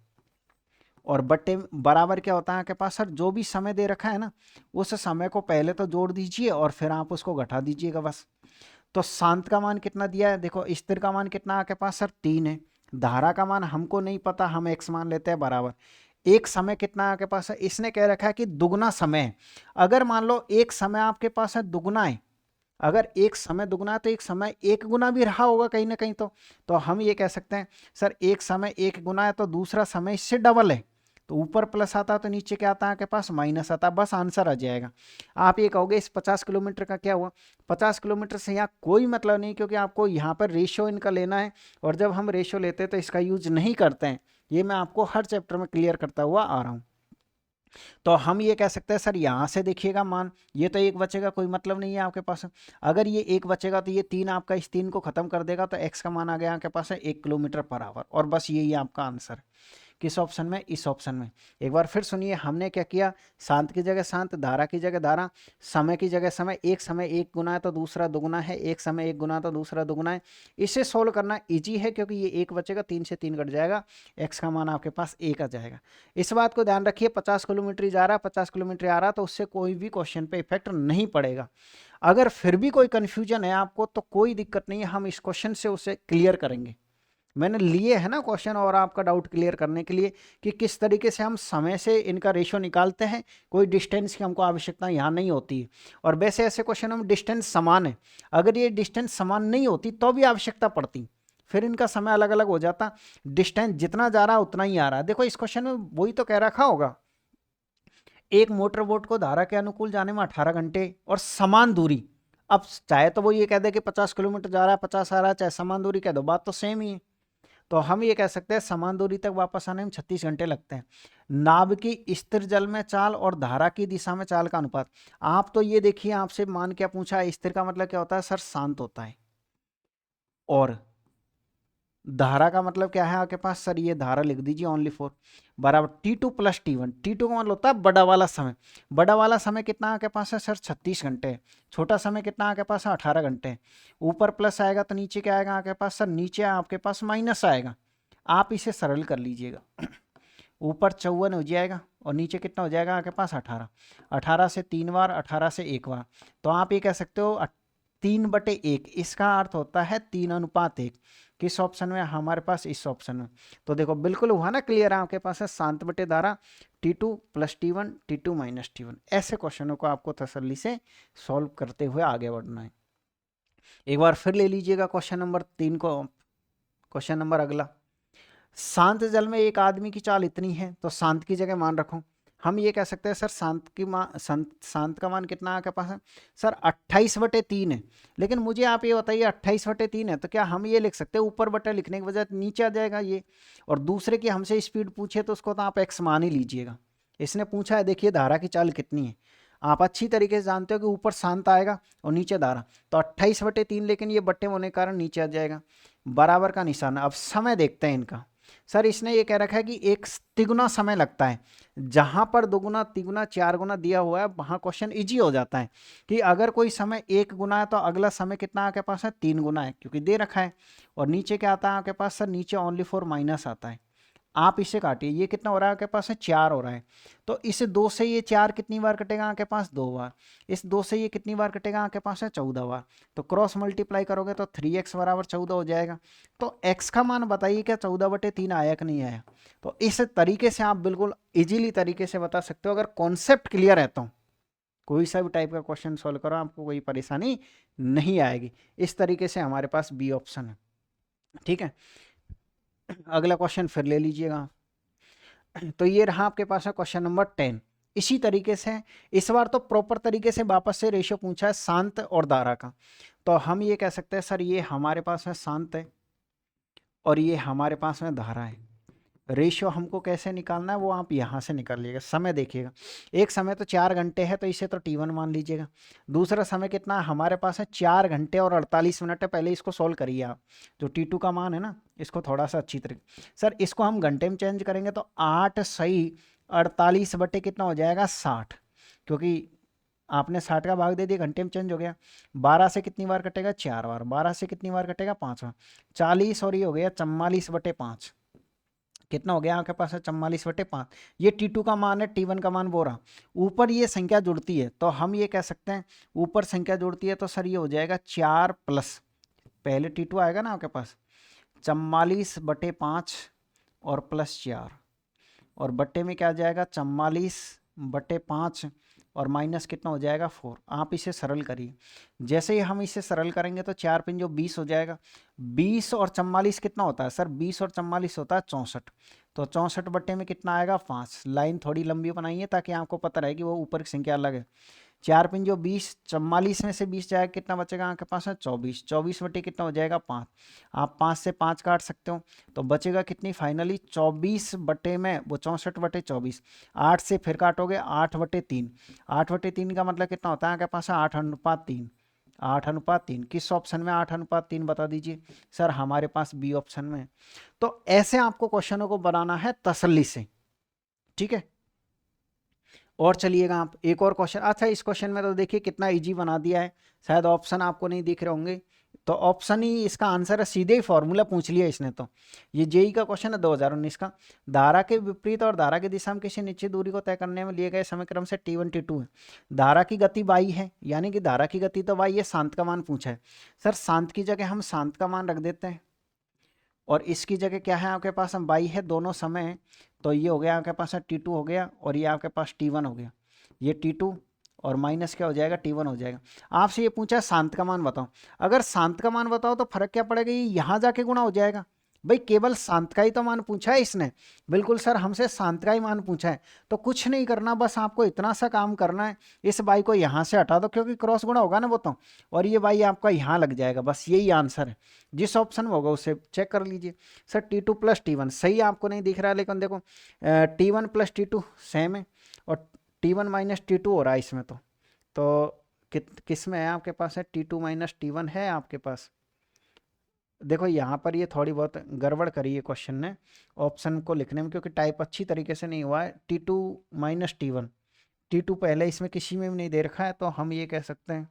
और बटे बराबर क्या होता है आपके पास सर? जो भी समय दे रखा है ना, उस समय को पहले तो जोड़ दीजिए और फिर आप उसको घटा दीजिएगा बस। तो शांत का मान कितना दिया है? देखो स्थिर का मान कितना आपके पास सर? 3 है। धारा का मान हमको नहीं पता, हम x मान लेते हैं बराबर। एक समय कितना आपके पास है? इसने कह रखा है कि दुगना समय है। अगर मान लो एक समय आपके पास है दुगना है, अगर एक समय दुगना है तो एक समय एक गुना भी रहा होगा कहीं ना कहीं। तो हम ये कह सकते हैं सर एक समय एक गुना है तो दूसरा समय इससे डबल है। तो ऊपर प्लस आता है तो नीचे क्या आता है आपके पास? माइनस आता है। बस आंसर आ जाएगा। आप ये कहोगे इस 50 किलोमीटर का क्या हुआ? 50 किलोमीटर से यहाँ कोई मतलब नहीं, क्योंकि आपको यहाँ पर रेशियो इनका लेना है, और जब हम रेशियो लेते हैं तो इसका यूज नहीं करते हैं। ये मैं आपको हर चैप्टर में क्लियर करता हुआ आ रहा हूँ। तो हम ये कह सकते हैं सर यहाँ से देखिएगा मान, ये तो एक बचेगा, कोई मतलब नहीं है आपके पास। अगर ये एक बचेगा तो ये 3 आपका इस 3 को खत्म कर देगा, तो x का मान आ गया आपके पास है 1 किलोमीटर पर आवर, और बस यही आपका आंसर है। किस ऑप्शन में? इस ऑप्शन में। एक बार फिर सुनिए, हमने क्या किया? शांत की जगह शांत, धारा की जगह धारा, समय की जगह समय। एक समय एक गुना है तो दूसरा दुगुना है, एक समय एक गुना तो दूसरा दुगुना है। इसे सोल्व करना इजी है, क्योंकि ये एक बचेगा, 3 से 3 कट जाएगा, x का मान आपके पास 1 आ जाएगा। इस बात को ध्यान रखिए, 50 किलोमीटर जा रहा है, 50 किलोमीटर आ रहा, तो उससे कोई भी क्वेश्चन पे इफेक्ट नहीं पड़ेगा। अगर फिर भी कोई कंफ्यूजन है आपको तो कोई दिक्कत नहीं है, हम इस क्वेश्चन से उसे क्लियर करेंगे। मैंने लिए है ना क्वेश्चन और आपका डाउट क्लियर करने के लिए कि किस तरीके से हम समय से इनका रेशियो निकालते हैं। कोई डिस्टेंस की हमको आवश्यकता यहाँ नहीं होती है। और वैसे ऐसे क्वेश्चन में डिस्टेंस समान है, अगर ये डिस्टेंस समान नहीं होती तो भी आवश्यकता पड़ती, फिर इनका समय अलग अलग हो जाता। डिस्टेंस जितना जा रहा है उतना ही आ रहा है। देखो इस क्वेश्चन में वही तो कह रखा होगा, एक मोटर बोट को धारा के अनुकूल जाने में 18 घंटे और समान दूरी। अब चाहे तो वो ये कह दे कि 50 किलोमीटर जा रहा है, 50 आ रहा है, चाहे समान दूरी कह दो, बात तो सेम ही है। तो हम ये कह सकते हैं समान दूरी तक वापस आने में 36 घंटे लगते हैं। नाव की स्थिर जल में चाल और धारा की दिशा में चाल का अनुपात। आप तो ये देखिए, आपसे मान क्या पूछा है? स्थिर का मतलब क्या होता है सर? शांत होता है। और धारा का मतलब क्या है आपके पास सर? ये धारा लिख दीजिए ओनली फॉर बराबर T2 प्लस T1। T2 का मतलब होता है बड़ा वाला समय। बड़ा वाला समय कितना आपके पास है सर? 36 घंटे। छोटा समय कितना आपके पास है? 18 घंटे। ऊपर प्लस आएगा तो नीचे क्या आएगा आपके पास सर? नीचे आपके पास माइनस आएगा। आप इसे सरल कर लीजिएगा। ऊपर 54 हो जाएगा और नीचे कितना हो जाएगा आपके पास? 18। 18 से 3 बार, 18 से 1 बार, तो आप ये कह सकते हो 3/1। इसका अर्थ होता है 3:1। किस ऑप्शन में? हमारे पास इस ऑप्शन में। तो देखो बिल्कुल हुआ ना क्लियर, आपके पास है शांत बटे धारा T2 plus T1, T2 minus T1। ऐसे क्वेश्चनों को आपको तसल्ली से सॉल्व करते हुए आगे बढ़ना है। एक बार फिर ले लीजिएगा क्वेश्चन नंबर 3 को। क्वेश्चन नंबर अगला, शांत जल में एक आदमी की चाल इतनी है, तो शांत की जगह मान रखो। हम ये कह सकते हैं सर शांत का मान कितना आपके पास है सर? 28/3 है। लेकिन मुझे आप ये बताइए 28/3 है तो क्या हम ये लिख सकते हैं ऊपर बटे लिखने की बजाय नीचे आ जाएगा ये? और दूसरे की हमसे स्पीड पूछे तो उसको तो आप x मान ही लीजिएगा। इसने पूछा है देखिए धारा की चाल कितनी है, आप अच्छी तरीके से जानते हो कि ऊपर शांत आएगा और नीचे धारा, तो 28/3, लेकिन ये बट्टे होने के कारण नीचे आ जाएगा। बराबर का निशान। अब समय देखते हैं इनका। सर इसने ये कह रखा है कि एक तिगुना समय लगता है। जहां पर दुगुना, तिगुना, 4 गुना दिया हुआ है वहां क्वेश्चन इजी हो जाता है कि अगर कोई समय 1 गुना है तो अगला समय कितना आपके पास है? 3 गुना है, क्योंकि दे रखा है। और नीचे क्या आता है आपके पास सर? नीचे ओनली फॉर माइनस आता है। आप इसे काटिए, ये कितना हो रहा है आपके पास है 4 हो रहा है, तो इस 2 से ये 4 कितनी बार कटेगा आपके पास 2 बार, इस 2 से ये कितनी बार कटेगा आपके पास है 14 बार, तो क्रॉस मल्टीप्लाई करोगे तो 3x बराबर 14 हो जाएगा। तो x का मान बताइए क्या 14/3 आया कि नहीं आया। तो इस तरीके से आप बिल्कुल इजीली तरीके से बता सकते हो, अगर कॉन्सेप्ट क्लियर है तो कोई सा भी टाइप का क्वेश्चन सॉल्व करो आपको कोई परेशानी नहीं आएगी। इस तरीके से हमारे पास बी ऑप्शन है, ठीक है। अगला क्वेश्चन फिर ले लीजिएगा। तो ये रहा आपके पास है क्वेश्चन नंबर 10। इसी तरीके से इस बार तो प्रॉपर तरीके से वापस से रेशियो पूछा है शांत और धारा का। तो हम ये कह सकते हैं सर ये हमारे पास है शांत है और ये हमारे पास में धारा है। रेशियो हमको कैसे निकालना है वो आप यहाँ से निकालिएगा। समय देखिएगा, एक समय तो 4 घंटे है तो इसे तो T1 मान लीजिएगा। दूसरा समय कितना हमारे पास है 4 घंटे और 48 मिनट है। पहले इसको सोल्व करिए आप, जो T2 का मान है ना इसको थोड़ा सा अच्छी तरीके। सर इसको हम घंटे में चेंज करेंगे तो 8 सही 48 बटे कितना हो जाएगा 60, क्योंकि आपने 60 का भाग दे दिया, घंटे में चेंज हो गया। 12 से कितनी बार कटेगा 4 बार, 12 से कितनी बार कटेगा 5 बार, 40 और ये हो गया 44/5। कितना हो गया आपके पास है 44/5। ये T2 का मान है, T1 का मान वो रहा। ऊपर ये संख्या जुड़ती है तो हम ये कह सकते हैं ऊपर संख्या जुड़ती है तो सर ये हो जाएगा 4 प्लस पहले T2 आएगा ना आपके पास 44/5 और प्लस 4 और बट्टे में क्या आ जाएगा 44/5 और माइनस कितना हो जाएगा 4। आप इसे सरल करिए, जैसे ही हम इसे सरल करेंगे तो 4 पंजो 20 हो जाएगा। 20 और 44 कितना होता है सर 20 और 44 होता है 64, तो 64 बट्टे में कितना आएगा 5। लाइन थोड़ी लंबी बनाइए ताकि आपको पता रहे कि वो ऊपर की संख्या अलग है। 4 पंजो 20, 44 में से 20 जाएगा कितना बचेगा आपके पास है 24, 24 बटे कितना हो जाएगा 5। आप 5 से 5 काट सकते हो तो बचेगा कितनी फाइनली 24 बटे में वो 64/24। 8 से फिर काटोगे 8/3, 8/3 का मतलब कितना होता है आपके पास है 8:3। 8:3 किस ऑप्शन में 8:3 बता दीजिए सर हमारे पास बी ऑप्शन में। तो ऐसे आपको क्वेश्चनों को बनाना है तसल्ली से, ठीक है। और चलिएगा आप एक और क्वेश्चन, अच्छा इस क्वेश्चन में तो देखिए कितना इजी बना दिया है, शायद ऑप्शन आपको नहीं दिख रहे होंगे तो ऑप्शन ही इसका आंसर है, सीधे ही फॉर्मूला पूछ लिया इसने। तो ये जेई का क्वेश्चन है 2019 का। धारा के विपरीत और धारा की दिशा में किसी निश्चित दूरी को तय करने में लिए गए समय क्रम से T1 T2 है। धारा की गति y है, यानी कि धारा की गति तो y है, शांत का मान पूछा है। सर शांत की जगह हम शांत का मान रख देते हैं और इसकी जगह क्या है आपके पास हम y है दोनों समय, तो ये हो गया आपके पास है T2 हो गया और ये आपके पास T1 हो गया। ये T2 और माइनस क्या हो जाएगा T1 हो जाएगा। आपसे ये पूछा शांत का मान बताओ, अगर शांत का मान बताओ तो फर्क क्या पड़ेगा, ये यहाँ जाके गुणा हो जाएगा। भाई केवल शांत का ही तो मान पूछा है इसने, बिल्कुल सर हमसे शांत का ही मान पूछा है, तो कुछ नहीं करना, बस आपको इतना सा काम करना है, इस बाई को यहाँ से हटा दो क्योंकि क्रॉस गुणा होगा ना वो तो, और ये बाई आपका यहाँ लग जाएगा, बस यही आंसर है। जिस ऑप्शन में होगा उसे चेक कर लीजिए। सर T2 + T1 सही आपको नहीं दिख रहा है, लेकिन देखो T1 + T2 सेम है और T1 - T2 हो रहा है इसमें तो किस में है आपके पास है T2 - T1 है आपके पास। देखो यहाँ पर ये थोड़ी बहुत गड़बड़ करी है क्वेश्चन ने ऑप्शन को लिखने में, क्योंकि टाइप अच्छी तरीके से नहीं हुआ है। T2 - T1, T2 पहले इसमें किसी में भी नहीं दे रखा है, तो हम ये कह सकते हैं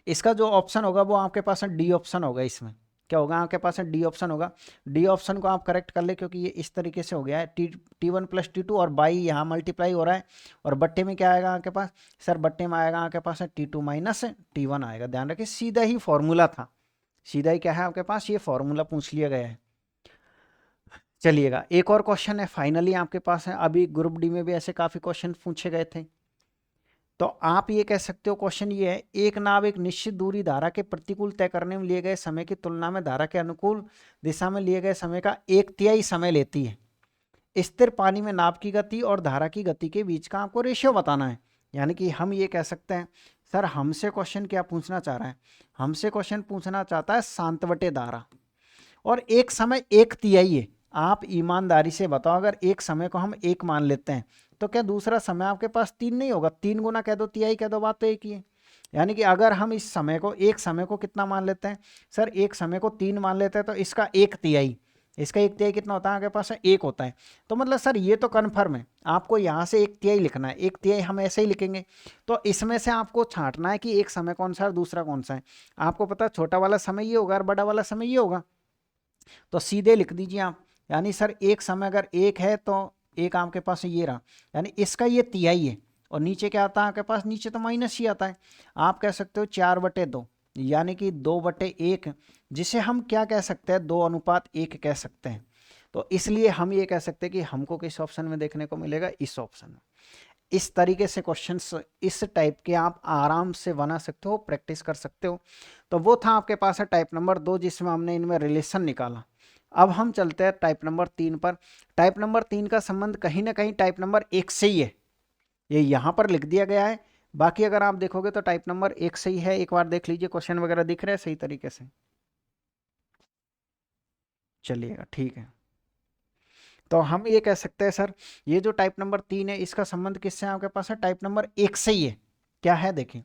इसका जो ऑप्शन होगा वो आपके पास है डी ऑप्शन होगा। इसमें क्या होगा आपके पास है डी ऑप्शन होगा। डी ऑप्शन को आप करेक्ट कर ले, क्योंकि ये इस तरीके से हो गया है T1 + T2 और बाई यहाँ मल्टीप्लाई हो रहा है और बट्टे में क्या आएगा आपके पास सर, बट्टे में आएगा आपके पास है T2 - T1 आएगा। ध्यान रखिए सीधा ही फॉर्मूला था, सीधा ही क्या है आपके पास ये फॉर्मूला पूछ लिया गया है। चलिएगा एक और क्वेश्चन है फाइनली आपके पास है। अभी ग्रुप डी में भी ऐसे काफी क्वेश्चन पूछे गए थे, तो आप ये कह सकते हो क्वेश्चन ये है, एक नाव एक निश्चित दूरी धारा के प्रतिकूल तय करने में लिए गए समय की तुलना में धारा के अनुकूल दिशा में लिए गए समय का 1/3 समय लेती है। स्थिर पानी में नाव की गति और धारा की गति के बीच का आपको रेशियो बताना है। यानी कि हम ये कह सकते हैं सर हमसे क्वेश्चन क्या पूछना चाह रहा है, हमसे क्वेश्चन पूछना चाहता है शांत बटे धारा और एक समय 1/3 है। आप ईमानदारी से बताओ, अगर एक समय को हम 1 मान लेते हैं तो क्या दूसरा समय आपके पास 3 नहीं होगा? 3 गुना कह दो, तिहाई कह दो, बात तो एक ही है। यानी कि अगर हम इस समय को एक समय को कितना मान लेते हैं सर, एक समय को 3 मान लेते हैं तो इसका 1/3, इसका 1/3 कितना होता है आपके पास है 1 होता है। तो मतलब सर ये तो कन्फर्म है, आपको यहाँ से 1/3 लिखना है, 1/3 हम ऐसे ही लिखेंगे। तो इसमें से आपको छांटना है कि एक समय कौन सा है और दूसरा कौन सा है। आपको पता है छोटा वाला समय ये होगा और बड़ा वाला समय ये होगा, तो सीधे लिख दीजिए आप यानी सर एक समय अगर एक है तो एक आपके पास ये रहा, यानी इसका ये तिहाई है, और नीचे क्या आता है आपके पास, नीचे तो माइनस ही आता है। आप कह सकते हो 4/2, यानी कि 2/1, जिसे हम क्या कह सकते हैं, 2:1 कह सकते हैं। तो इसलिए हम ये कह सकते हैं कि हमको किस ऑप्शन में देखने को मिलेगा, इस ऑप्शन में। इस तरीके से क्वेश्चंस इस टाइप के आप आराम से बना सकते हो, प्रैक्टिस कर सकते हो। तो वो था आपके पास है टाइप नंबर 2, जिसमें हमने इनमें रिलेशन निकाला। अब हम चलते हैं टाइप नंबर 3 पर। टाइप नंबर 3 का संबंध कहीं ना कहीं टाइप नंबर 1 से ही है, ये यहाँ पर लिख दिया गया है। बाकी अगर आप देखोगे तो टाइप नंबर 1 से ही है। एक बार देख लीजिए क्वेश्चन वगैरह दिख रहे हैं सही तरीके से, चलिएगा ठीक है। तो हम ये कह सकते हैं सर, ये जो टाइप नंबर 3 है इसका संबंध किससे आपके पास है, टाइप नंबर 1 से ही है। क्या है देखिए,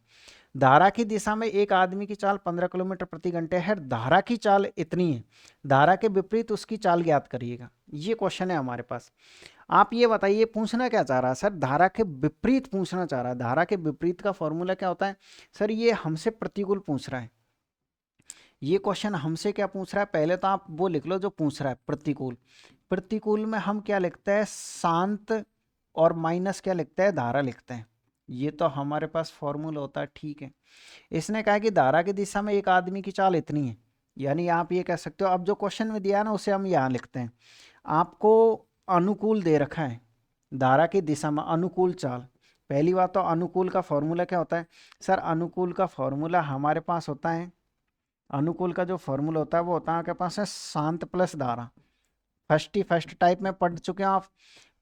धारा की दिशा में एक आदमी की चाल 15 किलोमीटर प्रति घंटे है, धारा की चाल इतनी है, धारा के विपरीत उसकी चाल ज्ञात करिएगा। ये क्वेश्चन है हमारे पास। आप ये बताइए पूछना क्या चाह रहा है सर, धारा के विपरीत पूछना चाह रहा है। धारा के विपरीत का फॉर्मूला क्या होता है सर, ये हमसे प्रतिकूल पूछ रहा है। ये क्वेश्चन हमसे क्या पूछ रहा है, पहले तो आप वो लिख लो जो पूछ रहा है, प्रतिकूल। प्रतिकूल में हम क्या लिखते हैं, शांत, और माइनस क्या लिखते हैं, धारा लिखते हैं। ये तो हमारे पास फॉर्मूला होता है, ठीक है। इसने कहा कि धारा की दिशा में एक आदमी की चाल इतनी है, यानी आप ये कह सकते हो, अब जो क्वेश्चन में दिया है ना उसे हम यहाँ लिखते हैं। आपको अनुकूल दे रखा है, धारा की दिशा में अनुकूल चाल। पहली बात तो अनुकूल का फॉर्मूला क्या होता है सर, अनुकूल का फॉर्मूला हमारे पास होता है, अनुकूल का जो फॉर्मूला होता है वो होता है आपके पास है शांत प्लस धारा। फर्स्ट टाइप में पढ़ चुके हैं आप।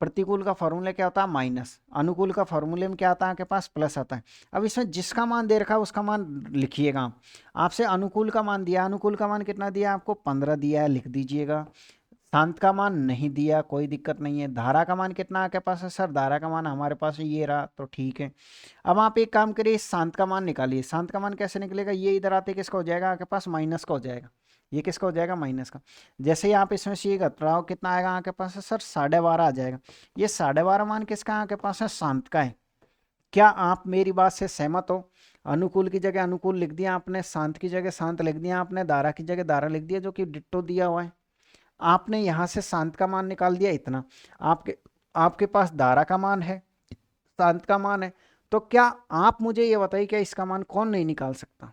प्रतिकूल का फॉर्मूला क्या होता है, माइनस। अनुकूल का फॉर्मूले में क्या आता है आपके पास, प्लस आता है। अब इसमें जिसका मान दे रखा है उसका मान लिखिएगा आप। आपसे अनुकूल का मान दिया, अनुकूल का मान कितना दिया आपको, 15 दिया है, लिख दीजिएगा। शांत का मान नहीं दिया, कोई दिक्कत नहीं है। धारा का मान कितना आपके पास है सर, धारा का मान हमारे पास ये रहा, तो ठीक है। अब आप एक काम करिए, शांत का मान निकालिए। शांत का मान कैसे निकलेगा, ये इधर आते किसका हो जाएगा आपके पास, माइनस का हो जाएगा। ये किसका हो जाएगा, माइनस का। जैसे ही आप इसमें से ये घटाओ कितना आएगा आपके पास है सर, 12.5 आ जाएगा। ये 12.5 मान किसका आपके पास है, शांत का है। क्या आप मेरी बात से सहमत हो। अनुकूल की जगह अनुकूल लिख दिया आपने, शांत की जगह शांत लिख दिया आपने, धारा की जगह धारा लिख दिया, जो कि डिट्टो दिया हुआ है। आपने यहां से शांत का मान निकाल दिया इतना। आपके आपके पास धारा का मान है, शांत का मान है। तो क्या आप मुझे ये बताइए, क्या इसका मान कौन नहीं निकाल सकता।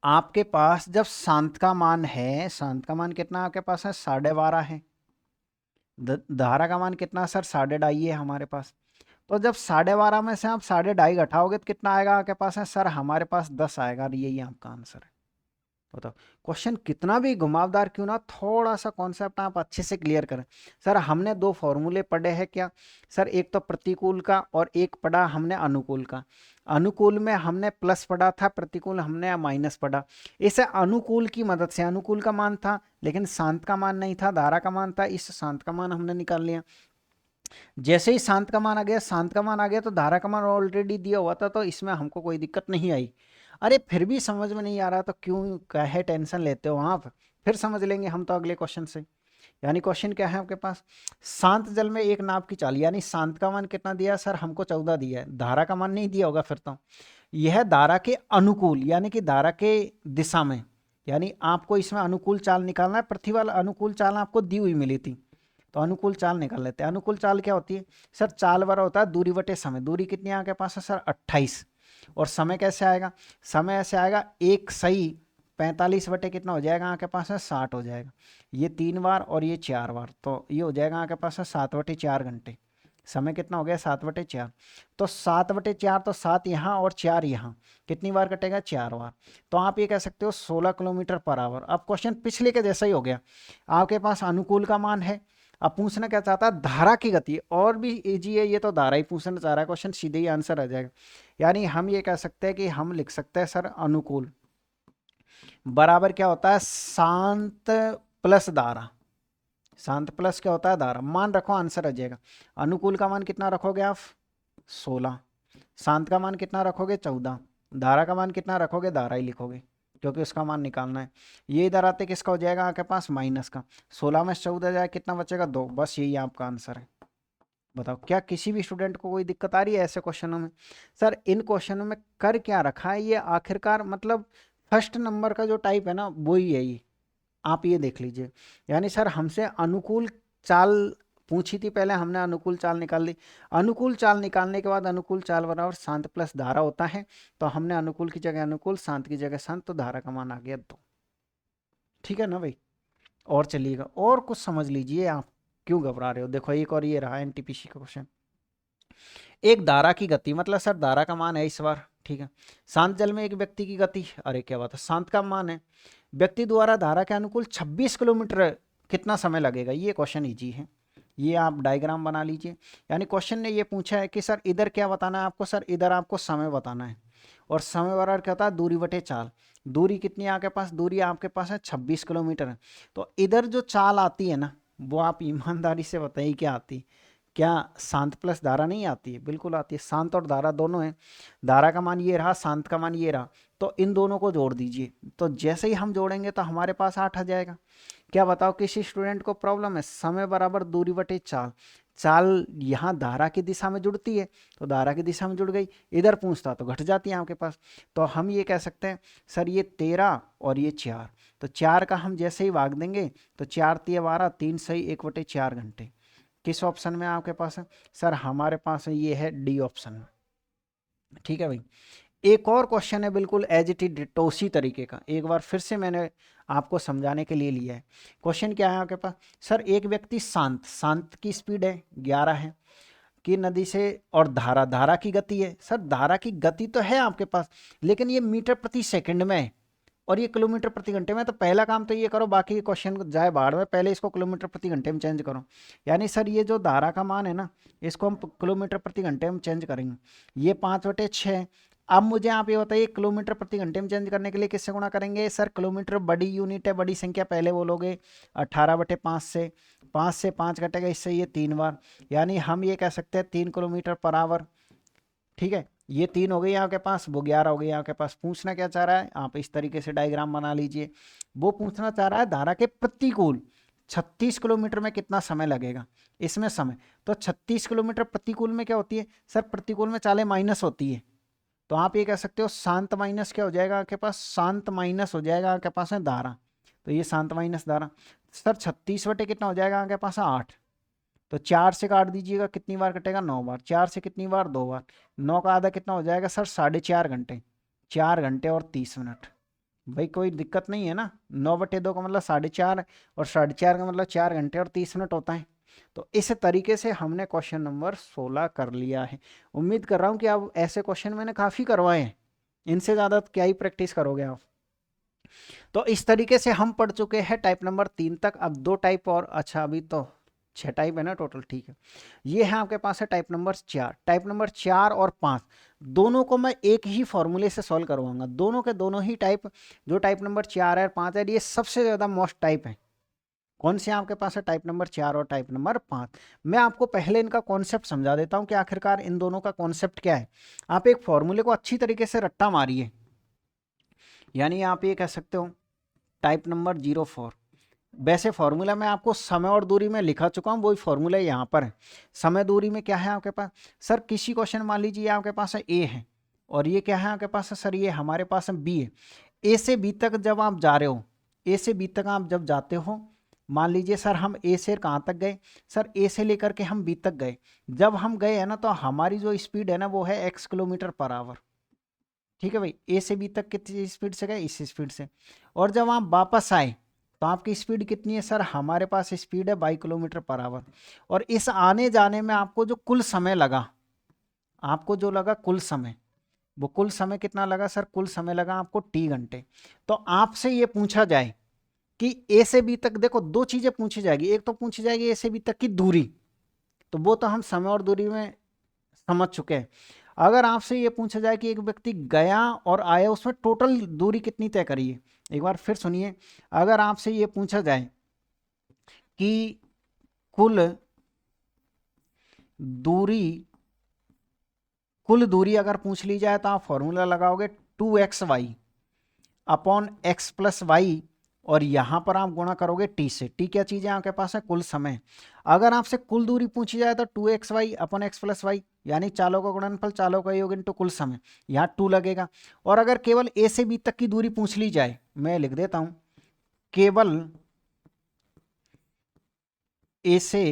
आपके पास जब शांत का मान है, शांत का मान कितना आपके पास है, 12.5 है। धारा का मान कितना सर, 2.5 है हमारे पास। तो जब 12.5 में से आप 2.5 घटाओगे तो कितना आएगा आपके पास है सर, हमारे पास 10 आएगा। और यही आपका आंसर है। बताओ, क्वेश्चन कितना भी घुमावदार क्यों ना, थोड़ा सा कॉन्सेप्ट आप अच्छे से क्लियर करें। सर हमने दो फॉर्मूले पढ़े हैं क्या सर, एक तो प्रतिकूल का और एक पढ़ा हमने अनुकूल का। अनुकूल में हमने प्लस पढ़ा था, प्रतिकूल हमने माइनस पढ़ा। इस अनुकूल की मदद से, अनुकूल का मान था लेकिन शांत का मान नहीं था, धारा का मान था, इस शांत का मान हमने निकाल लिया। जैसे ही शांत का मान आ गया, शांत का मान आ गया, तो धारा का मान ऑलरेडी दिया हुआ था, तो इसमें हमको कोई दिक्कत नहीं आई। अरे फिर भी समझ में नहीं आ रहा तो क्यों कहे टेंशन लेते हो आप, फिर समझ लेंगे हम तो अगले क्वेश्चन से। यानी क्वेश्चन क्या है आपके पास, शांत जल में एक नाव की चाल, यानी शांत का मान कितना दिया सर, हमको 14 दिया है। धारा का मान नहीं दिया होगा फिर तो। यह धारा के अनुकूल, यानी कि धारा के दिशा में, यानी आपको इसमें अनुकूल चाल निकालना है। पृथ्वी वाला अनुकूल चाल आपको दी हुई मिली थी, तो अनुकूल चाल निकाल लेते हैं। अनुकूल चाल क्या होती है सर, चाल बड़ा होता है दूरी बटे समय। दूरी कितनी आपके पास है सर, 28। और समय कैसे आएगा, समय ऐसे आएगा, एक सही 45 बटे कितना हो जाएगा आपके पास है, 60 हो जाएगा। ये 3 बार और ये 4 बार, तो ये हो जाएगा आपके पास है 7/4 घंटे। समय कितना हो गया, 7/4। तो 7/4, तो 7 यहाँ और 4 यहाँ, कितनी बार कटेगा, 4 बार। तो आप ये कह सकते हो 16 किलोमीटर पर आवर। अब क्वेश्चन पिछले के जैसा ही हो गया, आपके पास अनुकूल का मान है। अब पूछना क्या चाहता है, धारा की गति। और भी इजी है, ये तो धारा ही पूछना चाह रहा है क्वेश्चन, सीधे ही आंसर आ जाएगा। यानी हम ये कह सकते हैं कि हम लिख सकते हैं सर, अनुकूल बराबर क्या होता है, शांत प्लस धारा। शांत प्लस क्या होता है, धारा। मान रखो, आंसर आ जाएगा। अनुकूल का मान कितना रखोगे आप, 16। शांत का मान कितना रखोगे, 14। धारा का मान कितना रखोगे, धारा ही लिखोगे, क्योंकि उसका मान निकालना है। ये इधर आते किसका हो जाएगा आपके पास, माइनस का। 16 में 14 जाए कितना बचेगा, 2। बस यही आपका आंसर है। बताओ, क्या किसी भी स्टूडेंट को कोई दिक्कत आ रही है ऐसे क्वेश्चनों में। सर इन क्वेश्चनों में कर क्या रखा है, ये आखिरकार मतलब फर्स्ट नंबर का जो टाइप है ना, वो ही है ये। आप ये देख लीजिए। यानी सर हमसे अनुकूल चाल पूछी थी, पहले हमने अनुकूल चाल निकाल ली। अनुकूल चाल निकालने के बाद अनुकूल चाल बराबर शांत प्लस धारा होता है, तो हमने अनुकूल की जगह अनुकूल, शांत की जगह शांत, तो धारा का मान आ गया 2। ठीक है ना भाई। और चलिएगा और कुछ समझ लीजिए, आप क्यों घबरा रहे हो। देखो एक और ये रहा एनटीपीसी का क्वेश्चन। एक धारा की गति, मतलब सर धारा का मान है इस बार, ठीक है। शांत जल में एक व्यक्ति की गति, अरे क्या बात है, शांत का मान है। व्यक्ति द्वारा धारा के अनुकूल 26 किलोमीटर कितना समय लगेगा, ये क्वेश्चन इजी है। ये आप डायग्राम बना लीजिए। यानी क्वेश्चन ने ये पूछा है कि सर इधर क्या बताना है आपको, सर इधर आपको समय बताना है, और समय बराबर क्या होता है, दूरी बटे चाल। दूरी कितनी है आपके पास, दूरी आपके पास है 26 किलोमीटर है। तो इधर जो चाल आती है ना, वो आप ईमानदारी से बताइए क्या आती है। क्या शांत प्लस धारा नहीं आती है, बिल्कुल आती है। शांत और धारा दोनों है। धारा का मान ये रहा, शांत का मान ये रहा, तो इन दोनों को जोड़ दीजिए। तो जैसे ही हम जोड़ेंगे तो हमारे पास 8 आ जाएगा। क्या बताओ, किसी स्टूडेंट को प्रॉब्लम है, समय बराबर दूरी बटे चाल। चाल यहाँ धारा की दिशा में जुड़ती है, तो धारा की दिशा में जुड़ गई। इधर पूछता तो घट जाती है आपके पास। तो हम ये कह सकते हैं सर ये 13 और ये 4, तो 4 का हम जैसे ही भाग देंगे तो 4 3 12, 3 सही 1/4 घंटे। किस ऑप्शन में आपके पास है, सर हमारे पास ये है डी ऑप्शन। ठीक है भाई। एक और क्वेश्चन है बिल्कुल एज इट इज डिटो उसी तरीके का, एक बार फिर से मैंने आपको समझाने के लिए लिया है। क्वेश्चन क्या है आपके पास, सर एक व्यक्ति शांत की स्पीड है 11 है कि नदी से, और धारा की गति है। सर धारा की गति तो है आपके पास, लेकिन ये मीटर प्रति सेकंड में है और ये किलोमीटर प्रति घंटे में। तो पहला काम तो ये करो, बाकी क्वेश्चन जाए बाहर में, पहले इसको किलोमीटर प्रति घंटे में चेंज करो। यानी सर ये जो धारा का मान है ना, इसको हम किलोमीटर प्रति घंटे में चेंज करेंगे। ये 5/6। अब मुझे आप ये बताइए, किलोमीटर प्रति घंटे में चेंज करने के लिए किससे गुणा करेंगे, सर किलोमीटर बड़ी यूनिट है, बड़ी संख्या पहले बोलोगे 18/5 से, 5 से 5 कटेगा, इससे ये 3 बार। यानी हम ये कह सकते हैं 3 किलोमीटर पर आवर। ठीक है, ये 3 हो गई आपके पास, वो 11 हो गई आपके पास। पूछना क्या चाह रहा है, आप इस तरीके से डायग्राम बना लीजिए। वो पूछना चाह रहा है धारा के प्रतिकूल 36 किलोमीटर में कितना समय लगेगा। इसमें समय तो 36 किलोमीटर प्रतिकूल में क्या होती है, सर प्रतिकूल में चालें माइनस होती है। तो आप ये कह सकते हो शांत माइनस क्या हो जाएगा आपके पास, शांत माइनस हो जाएगा आपके पास है धारा। तो ये शांत माइनस धारा। सर 36 बटे कितना हो जाएगा आपके पास 8। तो 4 से काट दीजिएगा, कितनी बार कटेगा 9 बार। 4 से कितनी बार 2 बार। 9 का आधा कितना हो जाएगा सर 4.5 घंटे। 4 घंटे और 30 मिनट। भाई कोई दिक्कत नहीं है ना, 9/2 का मतलब 4.5, और 4.5 का मतलब 4 घंटे और 30 मिनट होता है। तो इस तरीके से हमने क्वेश्चन नंबर 16 कर लिया है। उम्मीद कर रहा हूँ कि आप ऐसे क्वेश्चन मैंने काफ़ी करवाए हैं, इनसे ज़्यादा क्या ही प्रैक्टिस करोगे आप। तो इस तरीके से हम पढ़ चुके हैं टाइप नंबर 3 तक। अब 2 टाइप और, अच्छा अभी तो 6 टाइप है ना टोटल, ठीक है। ये है आपके पास है टाइप नंबर 4। टाइप नंबर 4 और 5 दोनों को मैं एक ही फॉर्मूले से सॉल्व करवाऊंगा। दोनों के दोनों ही टाइप, जो टाइप नंबर 4 है और 5 है, ये सबसे ज़्यादा मोस्ट टाइप है। कौन से आपके पास है, टाइप नंबर 4 और टाइप नंबर 5। मैं आपको पहले इनका कॉन्सेप्ट समझा देता हूं कि आखिरकार इन दोनों का कॉन्सेप्ट क्या है। आप एक फॉर्मूले को अच्छी तरीके से रट्टा मारिए। यानी आप ये कह सकते हो टाइप नंबर 04। वैसे फॉर्मूला मैं आपको समय और दूरी में लिखा चुका हूँ, वही फॉर्मूला यहाँ पर है। समय दूरी में क्या है आपके पास, सर किसी क्वेश्चन मान लीजिए आपके पास है ए है, और ये क्या है आपके पास है, सर ये हमारे पास है बी है। ए से बी तक जब आप जा रहे हो, ए से बी तक आप जब जाते हो, मान लीजिए सर हम ए से कहाँ तक गए, सर ए से लेकर के हम बी तक गए। जब हम गए हैं ना, तो हमारी जो स्पीड है ना वो है x किलोमीटर पर आवर। ठीक है भाई, ए से बी तक कितनी स्पीड से गए, इस स्पीड से। और जब आप वापस आए तो आपकी स्पीड कितनी है, सर हमारे पास स्पीड है 22 किलोमीटर पर आवर। और इस आने जाने में आपको जो कुल समय लगा, आपको जो लगा कुल समय, वो कुल समय कितना लगा, सर कुल समय लगा आपको t घंटे। तो आपसे ये पूछा जाए कि ए से बी तक, देखो दो चीजें पूछी जाएगी, एक तो पूछी जाएगी ए से बी तक की दूरी, तो वो तो हम समय और दूरी में समझ चुके हैं। अगर आपसे ये पूछा जाए कि एक व्यक्ति गया और आया, उसमें टोटल दूरी कितनी तय करिए, एक बार फिर सुनिए। अगर आपसे ये पूछा जाए कि कुल दूरी अगर पूछ ली जाए, तो आप फॉर्मूला लगाओगे 2xy upon x plus Y, और यहां पर आप गुणा करोगे t से। t क्या चीज है आपके पास है, कुल समय। अगर आपसे कुल दूरी पूछी जाए तो 2xy upon x plus Y, यानी चालों का गुणनफल, चालों का योग इनटू कुल समय, यहाँ 2 लगेगा। और अगर केवल a से b तक की दूरी पूछ ली जाए, मैं लिख देता हूं केवल ए से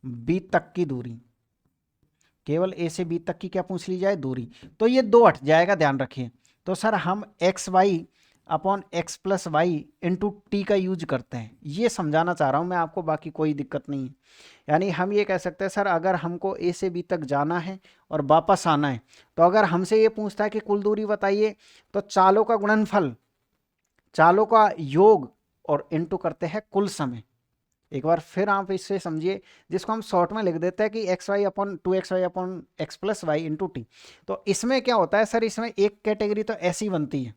बी तक की दूरी, केवल ए से बी तक की क्या पूछ ली जाए, दूरी, तो ये 2 हट जाएगा, ध्यान रखिए। तो सर हम X Y upon X plus Y into T का यूज करते हैं, ये समझाना चाह रहा हूं मैं आपको, बाकी कोई दिक्कत नहीं है। यानी हम ये कह सकते हैं सर अगर हमको ए से बी तक जाना है और वापस आना है, तो अगर हमसे ये पूछता है कि कुल दूरी बताइए, तो चालों का गुणनफल, चालों का योग और इंटू करते हैं कुल समय। एक बार फिर आप इससे समझिए, जिसको हम शॉर्ट में लिख देते हैं कि X Y upon 2xy upon X plus Y into T. तो इसमें क्या होता है सर, इसमें एक कैटेगरी तो ऐसी बनती है,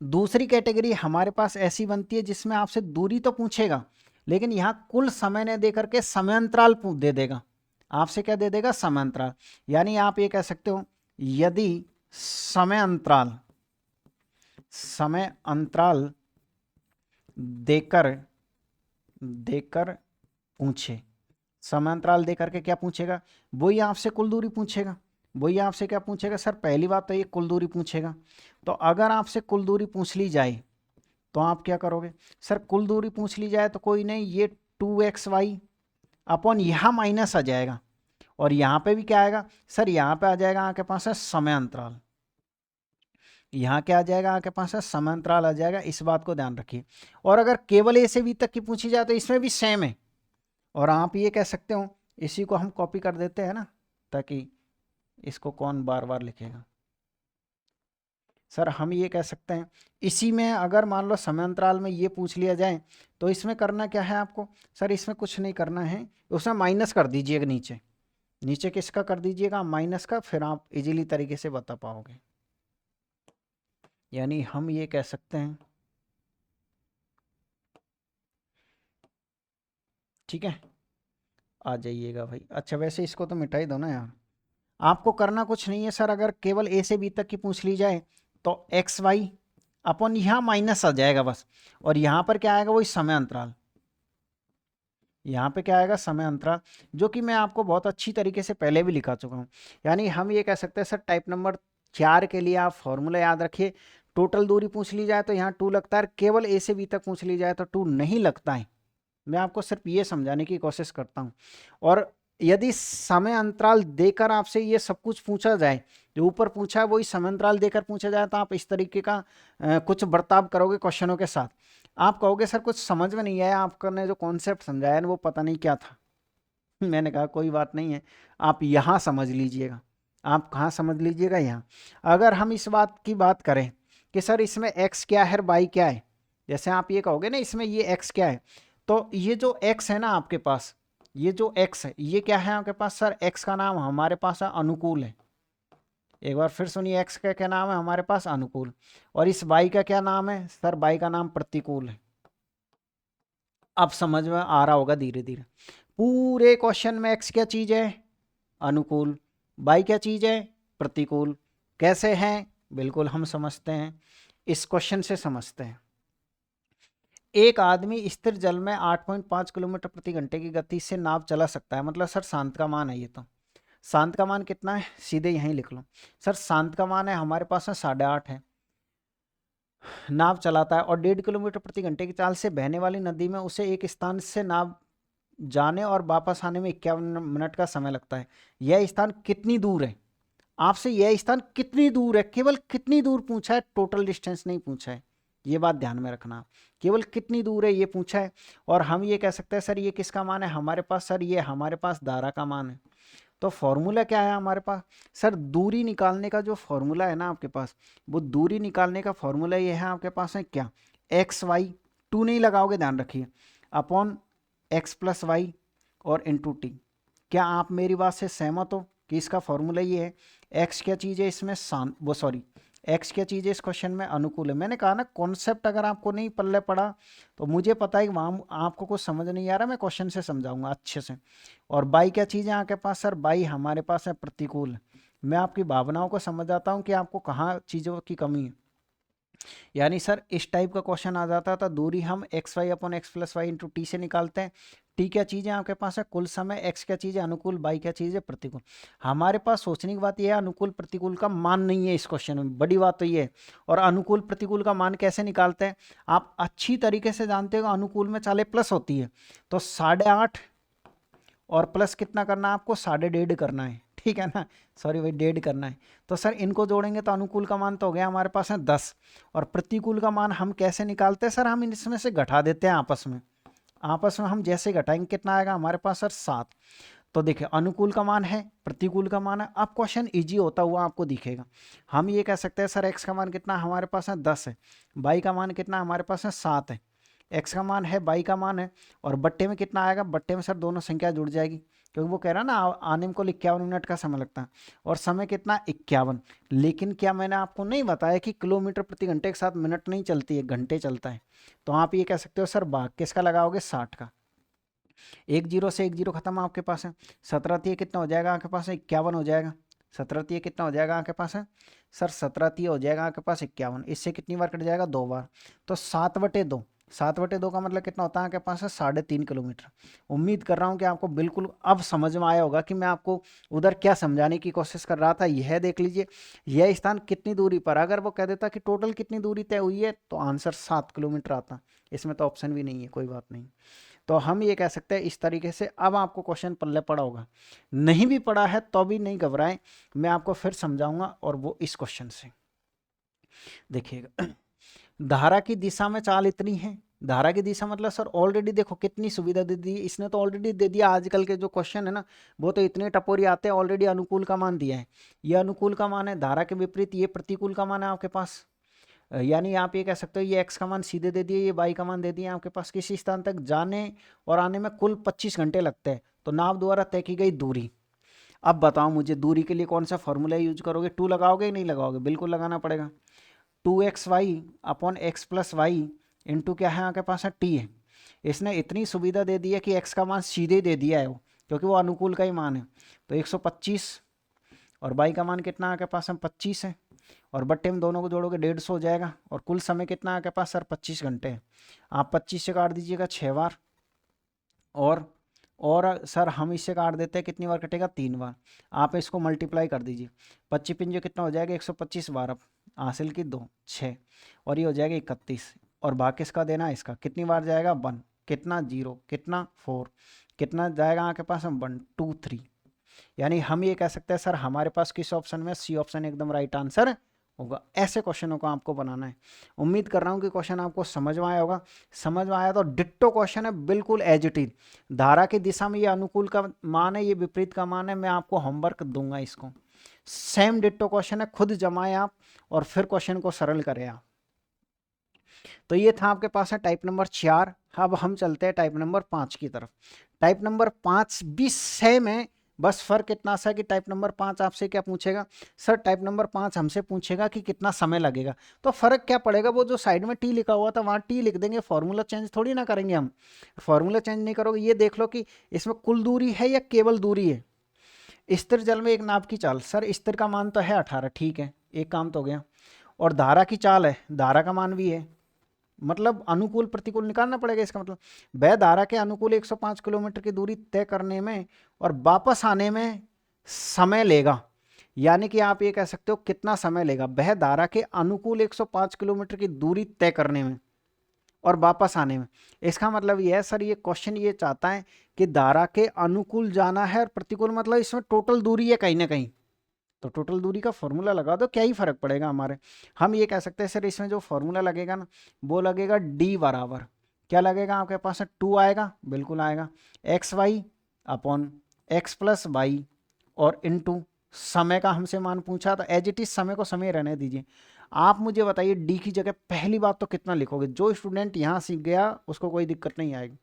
दूसरी कैटेगरी हमारे पास ऐसी बनती है जिसमें आपसे दूरी तो पूछेगा, लेकिन यहां कुल समय ने देकर के समयांतराल दे देगा, आपसे क्या दे देगा, समयांतराल। यानी आप ये कह सकते हो यदि समय अंतराल देकर पूछे, समांतराल देकर के क्या पूछेगा, वही आपसे कुल दूरी पूछेगा, वही आपसे क्या पूछेगा सर, पहली बात तो ये कुल दूरी पूछेगा। तो अगर आपसे कुल दूरी पूछ ली जाए तो आप क्या करोगे सर, कुल दूरी पूछ ली जाए तो कोई नहीं, ये 2xy अपॉन यहाँ माइनस आ जाएगा, और यहाँ पे भी क्या आएगा सर, यहाँ पे आ जाएगा आपके पास है समय अंतराल, यहाँ क्या आ जाएगा आपके पास है, समांतराल आ जाएगा, इस बात को ध्यान रखिए। और अगर केवल ए से बी तक की पूछी जाए तो इसमें भी सेम है, और आप ये कह सकते हो, इसी को हम कॉपी कर देते हैं ना, ताकि इसको कौन बार बार लिखेगा। सर हम ये कह सकते हैं, इसी में अगर मान लो समांतराल में ये पूछ लिया जाए, तो इसमें करना क्या है आपको सर, इसमें कुछ नहीं करना है, उसमें माइनस कर दीजिएगा, नीचे नीचे किसका कर दीजिएगा, माइनस का, फिर आप इजीली तरीके से बता पाओगे। यानी हम ये कह सकते हैं, ठीक है, आ जाइएगा भाई। अच्छा वैसे इसको तो मिटा ही दो ना यार, आपको करना कुछ नहीं है सर, अगर केवल ए से बी तक की पूछ ली जाए तो एक्स वाई अपॉन यहाँ माइनस आ जाएगा बस, और यहाँ पर क्या आएगा, वही समय अंतराल, यहाँ पे क्या आएगा, समय अंतराल, जो कि मैं आपको बहुत अच्छी तरीके से पहले भी लिखा चुका हूँ। यानी हम ये कह सकते हैं सर, टाइप नंबर 4 के लिए आप फॉर्मूला याद रखिए, टोटल दूरी पूछ ली जाए तो यहाँ 2 लगता है, केवल ए से बी तक पूछ ली जाए तो 2 नहीं लगता है। मैं आपको सिर्फ ये समझाने की कोशिश करता हूँ। और यदि समय अंतराल देकर आपसे ये सब कुछ पूछा जाए, जो ऊपर पूछा है वही समय अंतराल देकर पूछा जाए, तो आप इस तरीके का कुछ बर्ताव करोगे क्वेश्चनों के साथ। आप कहोगे सर कुछ समझ में नहीं आया, आपने जो कॉन्सेप्ट समझाया ना वो पता नहीं क्या था। मैंने कहा कोई बात नहीं है, आप यहाँ समझ लीजिएगा। आप कहाँ समझ लीजिएगा, यहाँ। अगर हम इस बात की बात करें कि सर इसमें x क्या है और y क्या है, जैसे आप ये कहोगे ना इसमें ये x क्या है, तो ये जो x है ना आपके पास, ये जो x है ये क्या है आपके पास सर, x का नाम हमारे पास है अनुकूल है। एक बार फिर सुनिए, x का क्या नाम है हमारे पास, अनुकूल। और इस y का क्या नाम है सर, y का नाम प्रतिकूल है। अब समझ में आ रहा होगा धीरे धीरे। पूरे क्वेश्चन में x क्या चीज है, अनुकूल, y क्या चीज है, प्रतिकूल। कैसे हैं, बिल्कुल हम समझते हैं, इस क्वेश्चन से समझते हैं। एक आदमी स्थिर जल में 8.5 किलोमीटर प्रति घंटे की गति से नाव चला सकता है, मतलब सर शांत का मान है ये, तो शांत का मान कितना है, सीधे यहीं लिख लो सर, शांत का मान है हमारे पास है 8.5 है। नाव चलाता है और 1.5 किलोमीटर प्रति घंटे की चाल से बहने वाली नदी में उसे एक स्थान से नाव जाने और वापस आने में 51 मिनट का समय लगता है। यह स्थान कितनी दूर है, आपसे यह स्थान कितनी दूर है, केवल कितनी दूर पूछा है, टोटल डिस्टेंस नहीं पूछा है, ये बात ध्यान में रखना, केवल कितनी दूर है ये पूछा है। और हम ये कह सकते हैं सर ये किसका मान है हमारे पास, सर ये हमारे पास धारा का मान है। तो फॉर्मूला क्या है हमारे पास सर, दूरी निकालने का जो फॉर्मूला है ना आपके पास, वो दूरी निकालने का फॉर्मूला ये है आपके पास है क्या, एक्स वाई, 2 नहीं लगाओगे ध्यान रखिए, अपॉन एक्स प्लस वाई और इंटू टी। क्या आप मेरी बात से सहमत हो कि इसका फॉर्मूला ये है, एक्स क्या चीज़ है इसमें, एक्स क्या चीज़ है इस क्वेश्चन में, अनुकूल है। मैंने कहा ना कॉन्सेप्ट अगर आपको नहीं पल्ले पड़ा तो मुझे पता है कि वहाँ आपको कुछ समझ नहीं आ रहा, मैं क्वेश्चन से समझाऊंगा अच्छे से। और बाई क्या चीज़ है आपके पास सर, बाई हमारे पास है प्रतिकूल। मैं आपकी भावनाओं को समझ जाता हूँ कि आपको कहाँ चीज़ों की कमी है। यानी सर इस टाइप का क्वेश्चन आ जाता था, दूरी हम X Y upon X plus Y into T से निकालते हैं, टी क्या चीज़ है आपके पास है कुल समय, एक्स क्या चीज़ है अनुकूल, बाई क्या चीज़ है प्रतिकूल। हमारे पास सोचने की बात यह है अनुकूल प्रतिकूल का मान नहीं है इस क्वेश्चन में, बड़ी बात तो ये है। और अनुकूल प्रतिकूल का मान कैसे निकालते हैं, आप अच्छी तरीके से जानते हो अनुकूल में चाले प्लस होती है, तो 8.5 और प्लस कितना करना है आपको 1.5 करना है, ठीक है ना, सॉरी भाई 1.5 करना है। तो सर इनको जोड़ेंगे तो अनुकूल का मान तो हो गया हमारे पास है 10, और प्रतिकूल का मान हम कैसे निकालते हैं सर, हम इसमें से घटा देते हैं आपस में हम जैसे घटाएंगे कितना आएगा हमारे पास सर 7। तो देखिए अनुकूल का मान है, प्रतिकूल का मान है, अब क्वेश्चन इजी होता हुआ आपको दिखेगा। हम ये कह सकते हैं सर एक्स का मान कितना हमारे पास है 10 है, बाई का मान कितना हमारे पास है 7 है, एक्स का मान है बाई का मान है, और बट्टे में कितना आएगा, बट्टे में सर दोनों संख्या जुड़ जाएगी, क्योंकि वो कह रहा है ना आने में कुल 51 मिनट का समय लगता है, और समय कितना 51। लेकिन क्या मैंने आपको नहीं बताया कि किलोमीटर प्रति घंटे के साथ मिनट नहीं चलती है, घंटे चलता है। तो आप ये कह सकते हो सर भाग किसका लगाओगे 60 का, 1 0 से 1 0 खत्म आपके पास है, 17 3 कितना हो जाएगा आपके पास है 51 हो जाएगा, 17 3 कितना हो जाएगा आपके पास है सर 17 3 हो जाएगा आपके पास 51, इससे कितनी बार कट जाएगा 2 बार, तो 7/2, 7/2 का मतलब कितना होता है आपके पास है 3.5 किलोमीटर। उम्मीद कर रहा हूँ कि आपको बिल्कुल अब समझ में आया होगा कि मैं आपको उधर क्या समझाने की कोशिश कर रहा था। यह देख लीजिए यह स्थान कितनी दूरी पर, अगर वो कह देता कि टोटल कितनी दूरी तय हुई है तो आंसर 7 किलोमीटर आता, इसमें तो ऑप्शन भी नहीं है, कोई बात नहीं। तो हम ये कह सकते हैं इस तरीके से। अब आपको क्वेश्चन पल्ले पड़ा होगा, नहीं भी पड़ा है तो भी नहीं घबराएं, मैं आपको फिर समझाऊंगा, और वो इस क्वेश्चन से देखिएगा। धारा की दिशा में चाल इतनी है, धारा की दिशा मतलब सर ऑलरेडी देखो कितनी सुविधा दे दी इसने, तो ऑलरेडी दे दिया। आजकल के जो क्वेश्चन है ना वो तो इतने टपोरी आते हैं, ऑलरेडी अनुकूल का मान दिया है, ये अनुकूल का मान है, धारा के विपरीत ये प्रतिकूल का मान है आपके पास। यानी आप ये कह सकते हो ये एक्स का मान सीधे दे दिए, ये वाई का मान दे दिए आपके पास। किसी स्थान तक जाने और आने में कुल 25 घंटे लगते हैं, तो नाव द्वारा तय की गई दूरी। अब बताओ मुझे दूरी के लिए कौन सा फॉर्मूला यूज करोगे, 2 लगाओगे कि नहीं लगाओगे, बिल्कुल लगाना पड़ेगा। 2xy upon X plus Y into क्या है आपके पास है टी है। इसने इतनी सुविधा दे दी है कि एक्स का मान सीधे दे दिया है वो, क्योंकि वो अनुकूल का ही मान है, तो 125, और बाई का मान कितना आपके पास है 25 है, और बट्टे में दोनों को जोड़ोगे 150 हो जाएगा, और कुल समय कितना है आपके पास सर 25 घंटे है। आप 25 से काट दीजिएगा 6 बार, और सर हम इससे काट देते हैं कितनी बार कटेगा 3 बार। आप इसको मल्टीप्लाई कर दीजिए, 25 पिंजो कितना हो जाएगा 125 बार, अब हासिल की 2 6, और ये हो जाएगा 31, और भाग किसका देना है इसका, कितनी बार जाएगा 1, कितना 0, कितना 4, कितना जाएगा आपके पास 1 2 3। यानी हम ये कह सकते हैं सर हमारे पास किस ऑप्शन में, सी ऑप्शन एकदम राइट आंसर होगा। ऐसे क्वेश्चनों को आपको बनाना है। उम्मीद कर रहा हूँ कि क्वेश्चन आपको समझ में आया होगा। समझ में आया तो डिट्टो क्वेश्चन है, बिल्कुल एज इट इज। धारा की दिशा में ये अनुकूल का मान है, ये विपरीत का मान है, मैं आपको होमवर्क दूंगा इसको। सेम डिट्टो क्वेश्चन है, खुद जमाएं आप और फिर क्वेश्चन को सरल करें आप। तो ये था आपके पास है टाइप नंबर 4। अब हम चलते हैं टाइप नंबर 5 की तरफ। टाइप नंबर 5 भी सेम है, बस फर्क इतना सा कि टाइप नंबर 5 आपसे क्या पूछेगा सर, टाइप नंबर 5 हमसे पूछेगा कि कितना समय लगेगा। तो फर्क क्या पड़ेगा, वो जो साइड में टी लिखा हुआ था वहाँ टी लिख देंगे, फॉर्मूला चेंज थोड़ी ना करेंगे हम। फॉर्मूला चेंज नहीं करोगे। ये देख लो कि इसमें कुल दूरी है या केवल दूरी है। स्थिर जल में एक नाव की चाल, सर स्थिर का मान तो है 18, ठीक है, एक काम तो हो गया। और धारा की चाल है, धारा का मान भी है, मतलब अनुकूल प्रतिकूल निकालना पड़ेगा। इसका मतलब वह धारा के अनुकूल 105 किलोमीटर की दूरी तय करने में और वापस आने में समय लेगा। यानी कि आप ये कह सकते हो कितना समय लेगा वह धारा के अनुकूल 105 किलोमीटर की दूरी तय करने में और वापस आने में। इसका मतलब ये है सर, ये क्वेश्चन ये चाहता है कि धारा के अनुकूल जाना है और प्रतिकूल, मतलब इसमें टोटल दूरी है कहीं ना कहीं। तो टोटल दूरी का फॉर्मूला लगा दो, क्या ही फर्क पड़ेगा हमारे। हम ये कह सकते हैं सर इसमें जो फॉर्मूला लगेगा ना वो लगेगा डी बराबर क्या लगेगा आपके पास 2 आएगा, बिल्कुल आएगा, X Y upon X plus Y और इनटू समय का हमसे मान पूछा तो एज इट इज समय को समय रहने दीजिए। आप मुझे बताइए डी की जगह पहली बात तो कितना लिखोगे। जो स्टूडेंट यहाँ सीख गया उसको कोई दिक्कत नहीं आएगी।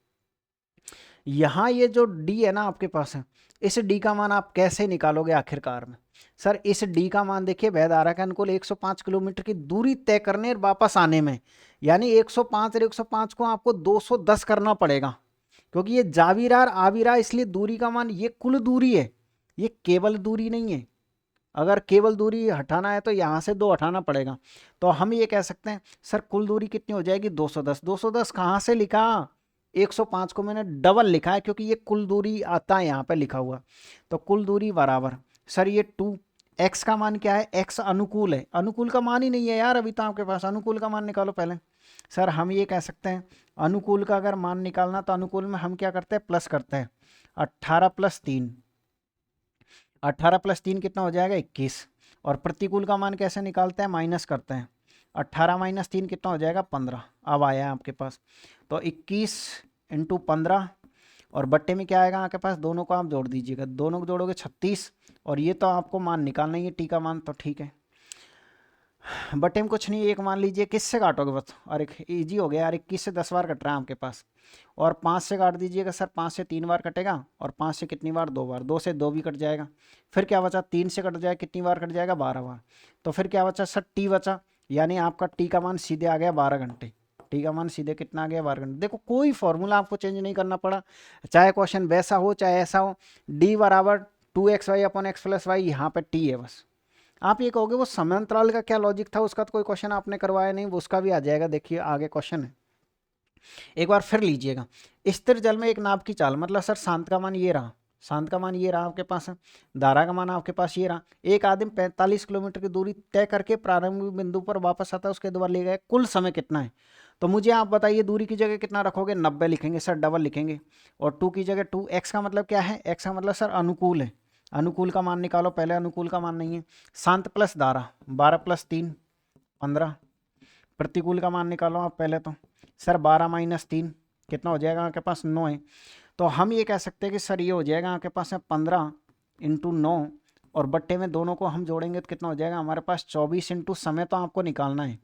यहाँ ये जो डी है ना आपके पास है, इस डी का मान आप कैसे निकालोगे आखिरकार में। सर इस डी का मान देखिए, वह धारा के अनुकूल 105 किलोमीटर की दूरी तय करने और वापस आने में, यानी 105 और 105 को आपको 210 करना पड़ेगा, क्योंकि ये जा भी रहा और आ भी रहा, इसलिए दूरी का मान ये कुल दूरी है, ये केवल दूरी नहीं है। अगर केवल दूरी हटाना है तो यहाँ से 2 हटाना पड़ेगा। तो हम ये कह सकते हैं सर कुल दूरी कितनी हो जाएगी 210। 210 कहाँ से लिखा, 105 को मैंने डबल लिखा है क्योंकि ये कुल दूरी आता है यहाँ पे लिखा हुआ। तो कुल दूरी बराबर सर ये 2, x का मान क्या है, x अनुकूल है, अनुकूल का मान ही नहीं है यार अभी तो आपके पास, अनुकूल का मान निकालो पहले। सर हम ये कह सकते हैं अनुकूल का अगर मान निकालना तो अनुकूल में हम क्या करते हैं, प्लस करते हैं। 18 + 3, 18 + 3 कितना हो जाएगा 21। और प्रतिकूल का मान कैसे निकालते हैं, माइनस करते हैं। 18 - 3 कितना हो जाएगा 15। अब आया है आपके पास, तो 21 × 15 और बट्टे में क्या आएगा आपके पास, दोनों को आप जोड़ दीजिएगा, दोनों को जोड़ोगे 36। और ये तो आपको मान निकालना ही है टी का मान, तो ठीक है। बटे में कुछ नहीं, एक मान लीजिए, किससे काटोगे बस, और एक ईजी हो गया यार, 21 से 10 बार कट रहा है आपके पास। और 5 से काट दीजिएगा सर, 5 से 3 बार कटेगा, और 5 से कितनी बार, 2 बार, 2 से 2 भी कट जाएगा। फिर क्या बचा, 3 से कट जाए कितनी बार कट जाएगा, 12 बार। तो फिर क्या बचा सर, टी बचा, यानी आपका टी का मान सीधे आ गया 12 घंटे। टी का मान सीधे कितना आ गया, 12 घंटे। देखो कोई फॉर्मूला आपको चेंज नहीं करना पड़ा, चाहे क्वेश्चन वैसा हो चाहे ऐसा हो, डी बराबर 2xy/x + y, यहाँ पे टी है बस। आप ये कहोगे वो समय अंतराल का क्या लॉजिक था, उसका तो कोई क्वेश्चन आपने करवाया नहीं, वो उसका भी आ जाएगा, देखिए आगे क्वेश्चन है, एक बार फिर लीजिएगा। स्थिर जल में एक नाव की चाल, मतलब सर शांत का मान ये रहा, शांत का मान ये रहा आपके पास, धारा का मान आपके पास ये रहा। एक आदमी 45 किलोमीटर की दूरी तय करके प्रारंभिक बिंदु पर वापस आता है, उसके द्वारा ले गए कुल समय कितना है। तो मुझे आप बताइए, दूरी की जगह कितना रखोगे, 90 लिखेंगे सर, डबल लिखेंगे। और 2 की जगह 2, x का मतलब क्या है, x का मतलब सर अनुकूल है, अनुकूल का मान निकालो पहले, अनुकूल का मान नहीं है। शांत प्लस धारा, 12 + 3 15। प्रतिकूल का मान निकालो आप पहले, तो सर 12 - 3 कितना हो जाएगा आपके पास, 9 है। तो हम ये कह सकते हैं कि सर ये हो जाएगा आपके पास है 15 × 9, और बट्टे में दोनों को हम जोड़ेंगे तो कितना हो जाएगा हमारे पास 24 × समय तो आपको निकालना है,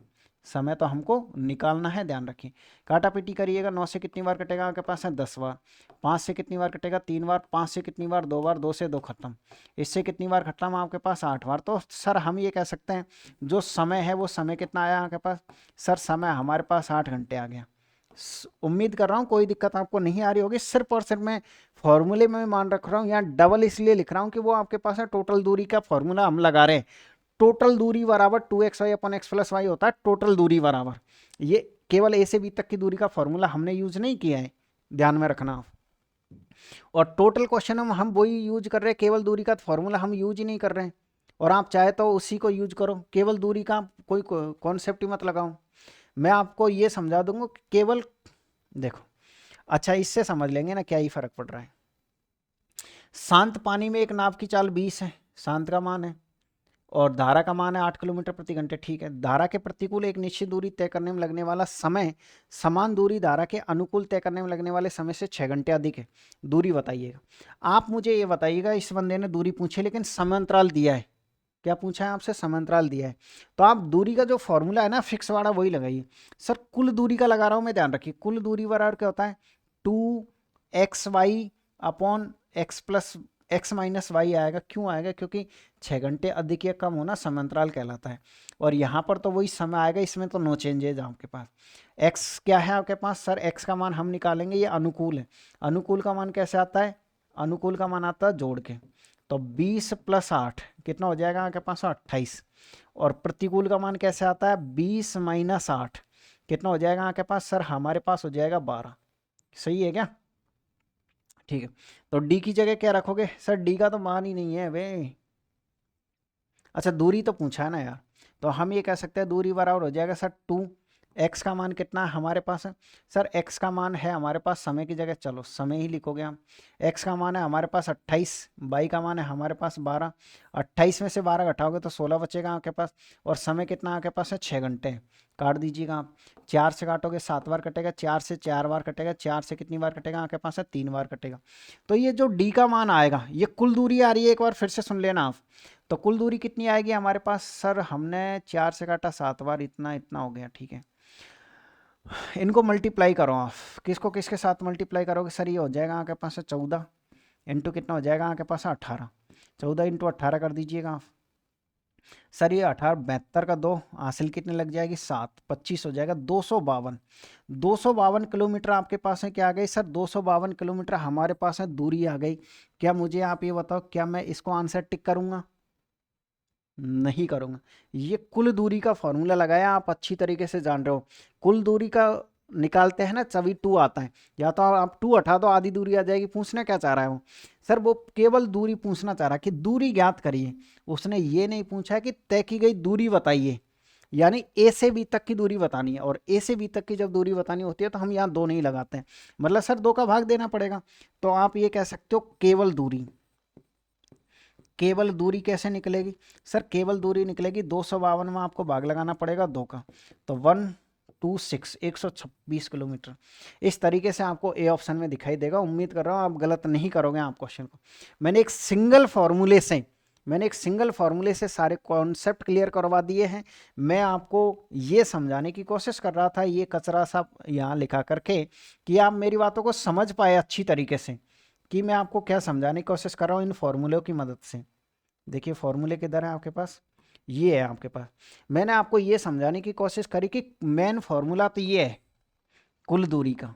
समय तो हमको निकालना है, ध्यान रखिए। काटा पीटी करिएगा, 9 से कितनी बार कटेगा आपके पास है 10 बार, 5 से कितनी बार कटेगा 3 बार, 5 से कितनी बार 2 बार, 2 से 2 खत्म, इससे कितनी बार खत्म आपके पास 8 बार। तो सर हम ये कह सकते हैं जो समय है वो समय कितना आया आपके पास, सर समय हमारे पास 8 घंटे आ गया। उम्मीद कर रहा हूँ कोई दिक्कत आपको नहीं आ रही होगी। सिर्फ और सिर्फ मैं फॉर्मूले में मान रख रहा हूँ, यहाँ डबल इसलिए लिख रहा हूँ कि वो आपके पास है टोटल दूरी का फॉर्मूला हम लगा रहे हैं। टोटल दूरी बराबर 2xy/x + y होता है, टोटल दूरी बराबर, ये केवल ए से बी तक की दूरी का फॉर्मूला हमने यूज नहीं किया है, ध्यान में रखना आप। और टोटल क्वेश्चन में हम वही यूज कर रहे हैं, केवल दूरी का फॉर्मूला हम यूज ही नहीं कर रहे हैं। और आप चाहे तो उसी को यूज करो, केवल दूरी का कोई कॉन्सेप्ट ही मत लगाओ। मैं आपको ये समझा दूंगा कि केवल देखो, अच्छा इससे समझ लेंगे ना क्या ही फर्क पड़ रहा है। शांत पानी में एक नाव की चाल 20 है, शांत का मान है, और धारा का मान है 8 किलोमीटर प्रति घंटे, ठीक है। धारा के प्रतिकूल एक निश्चित दूरी तय करने में लगने वाला समय समान दूरी धारा के अनुकूल तय करने में लगने वाले समय से 6 घंटे अधिक है। दूरी बताइएगा। आप मुझे ये बताइएगा, इस बंदे ने दूरी पूछी लेकिन समय अंतराल दिया है, क्या पूछा है आपसे, समय अंतराल दिया है। तो आप दूरी का जो फॉर्मूला है ना फिक्स वाला वही लगाइए। सर कुल दूरी का लगा रहा हूँ मैं, ध्यान रखिए, कुल दूरी बराबर क्या होता है 2xy/x आएगा। क्यों आएगा, क्योंकि 6 घंटे अधिक या कम होना समय अंतराल कहलाता है। और यहाँ पर तो वही समय आएगा, इसमें तो नो चेंजेज आपके पास। x क्या है आपके पास, सर x का मान हम निकालेंगे, ये अनुकूल है। अनुकूल का मान कैसे आता है, अनुकूल का मान आता है जोड़ के, तो 20 + 8 कितना हो जाएगा आपके पास 28। और प्रतिकूल का मान कैसे आता है 20 - 8 कितना हो जाएगा आपके पास, सर हमारे पास हो जाएगा 12। सही है क्या, ठीक है। तो डी की जगह क्या रखोगे, सर डी का तो मान ही नहीं है वे। अच्छा दूरी तो पूछा है ना यार, तो हम ये कह सकते हैं दूरी बराबर हो जाएगा सर 2, x का मान कितना है हमारे पास है, सर x का मान है हमारे पास, समय की जगह चलो समय ही लिखोगे हम। x का मान है हमारे पास 28, y का मान है हमारे पास 12, 28 में से 12 घटाओगे तो 16 बचेगा आपके पास। और समय कितना आपके पास है 6 घंटे, काट दीजिएगा आप। 4 से काटोगे 7 बार कटेगा, 4 से 4 बार कटेगा, 4 से कितनी बार कटेगा आपके पास है 3 बार कटेगा। तो ये जो डी का मान आएगा, ये कुल दूरी आ रही है, एक बार फिर से सुन लेना आप। तो कुल दूरी कितनी आएगी हमारे पास, सर हमने 4 से काटा 7 बार, इतना इतना हो गया, ठीक है। इनको मल्टीप्लाई करो आप, किसको किसके साथ मल्टीप्लाई करोगे, सर ये हो जाएगा आपके पास 14 इंटू कितना हो जाएगा आपके पास 18, 14 × 18 कर दीजिएगा आप। सर ये 18 72 का 2 हासिल कितने लग जाएगी 7, 25 हो जाएगा 252। 252 किलोमीटर आपके पास है, क्या आ गई सर 252 किलोमीटर हमारे पास है दूरी आ गई। क्या मुझे आप ये बताओ, क्या मैं इसको आंसर टिक करूंगा, नहीं करूंगा। ये कुल दूरी का फॉर्मूला लगाया, आप अच्छी तरीके से जान रहे हो। कुल दूरी का निकालते हैं ना तभी 2 आता है, या तो आप 2 हटा दो आधी दूरी आ जाएगी। पूछना क्या चाह रहा है वो सर, वो केवल दूरी पूछना चाह रहा है कि दूरी ज्ञात करिए। उसने ये नहीं पूछा कि तय की गई दूरी बताइए, यानी ए से बी तक की दूरी बतानी है। और ए से बी तक की जब दूरी बतानी होती है तो हम यहाँ 2 नहीं लगाते हैं, मतलब सर 2 का भाग देना पड़ेगा। तो आप ये कह सकते हो केवल दूरी। केवल दूरी कैसे निकलेगी सर? केवल दूरी निकलेगी 252 में आपको भाग लगाना पड़ेगा 2 का, तो 126 126 किलोमीटर। इस तरीके से आपको ए ऑप्शन में दिखाई देगा। उम्मीद कर रहा हूँ आप गलत नहीं करोगे आप क्वेश्चन को। मैंने एक सिंगल फॉर्मूले से सारे कॉन्सेप्ट क्लियर करवा दिए हैं। मैं आपको ये समझाने की कोशिश कर रहा था ये कचरा सा यहाँ लिखा करके कि आप मेरी बातों को समझ पाए अच्छी तरीके से, कि मैं आपको क्या समझाने की कोशिश कर रहा हूँ इन फॉर्मूलों की मदद से। देखिए फॉर्मूले किधर है आपके पास, ये है आपके पास। मैंने आपको ये समझाने की कोशिश करी कि मेन फॉर्मूला तो ये है कुल दूरी का।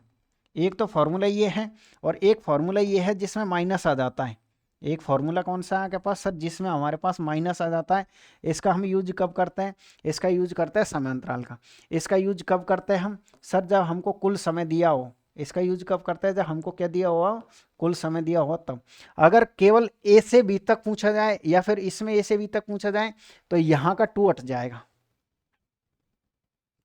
एक तो फॉर्मूला ये है और एक फॉर्मूला ये है जिसमें माइनस आ जाता है। एक फॉर्मूला कौन सा है आपके पास सर? जिसमें हमारे पास माइनस आ जाता है। इसका हम यूज कब करते हैं? इसका यूज करते हैं समय अंतराल का। इसका यूज कब करते हैं हम सर? जब हमको कुल समय दिया हो। इसका यूज कब करते हैं? जब हमको क्या दिया हुआ, कुल समय दिया हुआ तब। अगर केवल ए से बी तक पूछा जाए या फिर इसमें ए से बी तक पूछा जाए तो यहाँ का 2 हट जाएगा,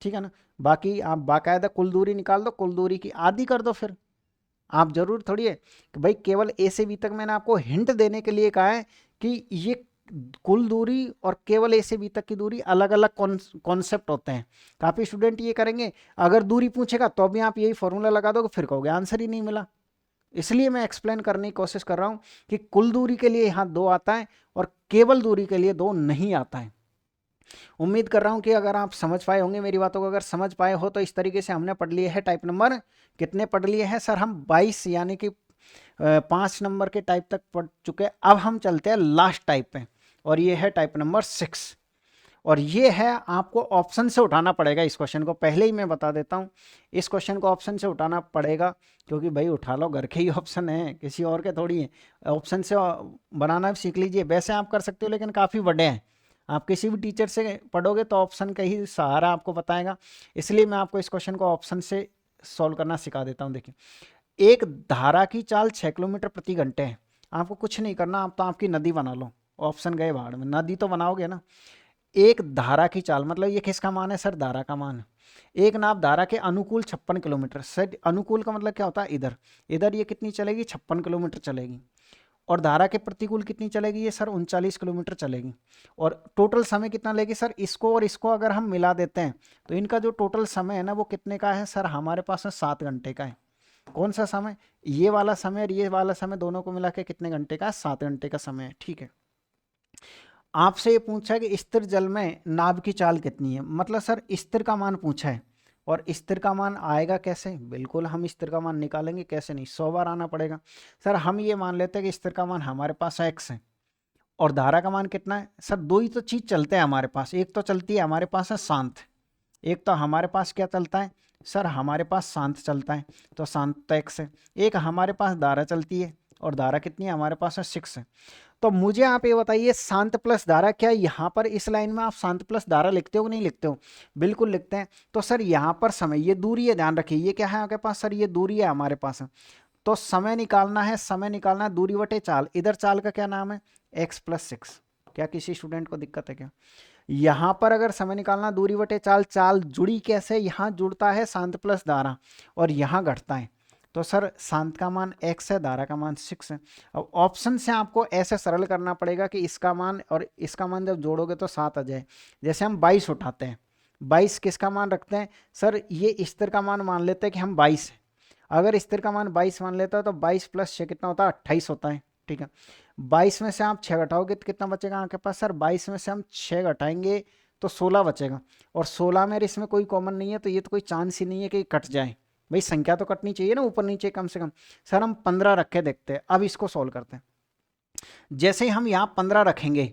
ठीक है ना। बाकी आप बाकायदा कुल दूरी निकाल दो, कुल दूरी की आधी कर दो। फिर आप जरूर थोड़ी है कि भाई केवल ए से बी तक, मैंने आपको हिंट देने के लिए कहा है कि ये कुल दूरी और केवल ए से बी तक की दूरी अलग अलग कॉन्सेप्ट होते हैं। काफ़ी स्टूडेंट ये करेंगे, अगर दूरी पूछेगा तो भी आप यही फॉर्मूला लगा दोगे, फिर कहोगे आंसर ही नहीं मिला। इसलिए मैं एक्सप्लेन करने की कोशिश कर रहा हूँ कि कुल दूरी के लिए यहाँ 2 आता है और केवल दूरी के लिए 2 नहीं आता है। उम्मीद कर रहा हूँ कि अगर आप समझ पाए होंगे मेरी बातों को। अगर समझ पाए हो तो इस तरीके से हमने पढ़ लिए है टाइप नंबर कितने पढ़ लिए हैं सर? हम 22 यानी कि 5 नंबर के टाइप तक पढ़ चुके हैं। अब हम चलते हैं लास्ट टाइप पे, और ये है टाइप नंबर 6। और ये है आपको ऑप्शन से उठाना पड़ेगा इस क्वेश्चन को, पहले ही मैं बता देता हूँ। इस क्वेश्चन को ऑप्शन से उठाना पड़ेगा, क्योंकि भाई उठा लो, घर के ही ऑप्शन है, किसी और के थोड़ी है। ऑप्शन से बनाना भी सीख लीजिए। वैसे आप कर सकते हो लेकिन काफ़ी बड़े हैं। आप किसी भी टीचर से पढ़ोगे तो ऑप्शन का ही सहारा आपको बताएगा, इसलिए मैं आपको इस क्वेश्चन को ऑप्शन से सॉल्व करना सिखा देता हूँ। देखिए एक धारा की चाल 6 किलोमीटर प्रति घंटे है। आपको कुछ नहीं करना, आप तो आपकी नदी बना लो। ऑप्शन गए बाहर में, नदी तो बनाओगे ना। एक धारा की चाल मतलब ये किसका मान है सर? धारा का मान है। एक नाप धारा के अनुकूल 56 किलोमीटर। सर अनुकूल का मतलब क्या होता है? इधर। इधर ये कितनी चलेगी? 56 किलोमीटर चलेगी। और धारा के प्रतिकूल कितनी चलेगी ये सर? 39 किलोमीटर चलेगी। और टोटल समय कितना लेगी सर? इसको और इसको अगर हम मिला देते हैं तो इनका जो टोटल समय है ना वो कितने का है सर? हमारे पास में 7 घंटे का है। कौन सा समय? ये वाला समय और ये वाला समय दोनों को मिला के कितने घंटे का है? 7 घंटे का समय है, ठीक है। आपसे ये पूछा है कि स्थिर जल में नाभ की चाल कितनी है, मतलब सर स्थिर का मान पूछा है। और स्थिर का मान आएगा कैसे? बिल्कुल हम स्थिर का मान निकालेंगे, कैसे नहीं, 100 बार आना पड़ेगा। सर हम ये मान लेते हैं कि स्थिर का मान हमारे पास x है और धारा का मान कितना है सर? 2 ही तो चीज़ चलते हैं हमारे पास। एक तो चलती है हमारे पास है शांत, एक तो हमारे पास क्या चलता है सर? हमारे पास शांत चलता है, तो शांत तो x है। एक हमारे पास धारा चलती है और धारा कितनी है हमारे पास है? 6 है। तो मुझे आप ये बताइए शांत प्लस धारा, क्या यहाँ पर इस लाइन में आप शांत प्लस धारा लिखते हो कि नहीं लिखते हो? बिल्कुल लिखते हैं। तो सर यहाँ पर समय, ये दूरी है, ध्यान रखिए, ये क्या है आपके पास सर? ये दूरी है हमारे पास। तो समय निकालना है, समय निकालना है दूरी बटे चाल। इधर चाल का क्या नाम है? x plus 6। क्या किसी स्टूडेंट को दिक्कत है क्या? यहाँ पर अगर समय निकालना दूरी बटे चाल, चाल जुड़ी कैसे? यहाँ जुड़ता है शांत प्लस धारा और यहाँ घटता है। तो सर शांत का मान x है, धारा का मान 6 है। अब ऑप्शन से आपको ऐसे सरल करना पड़ेगा कि इसका मान और इसका मान जब जोड़ोगे तो 7 आ जाए। जैसे हम 22 उठाते हैं, 22 किसका मान रखते हैं सर? ये स्थिर का मान लेते हैं कि हम 22 है। अगर स्थिर का मान 22 मान लेता है तो 22 प्लस 6 कितना होता है? 28 होता है, ठीक है। 22 में से आप 6 घटाओगे तो कितना बचेगा आपके पास सर? 22 में से हम 6 घटाएंगे तो 16 बचेगा। और 16 में इसमें कोई कॉमन नहीं है, तो ये तो कोई चांस ही नहीं है कि कट जाए। भाई संख्या तो कटनी चाहिए ना, ऊपर नीचे कम से कम। सर हम 15 रख के देखते हैं। अब इसको सॉल्व करते हैं। जैसे ही हम यहाँ 15 रखेंगे,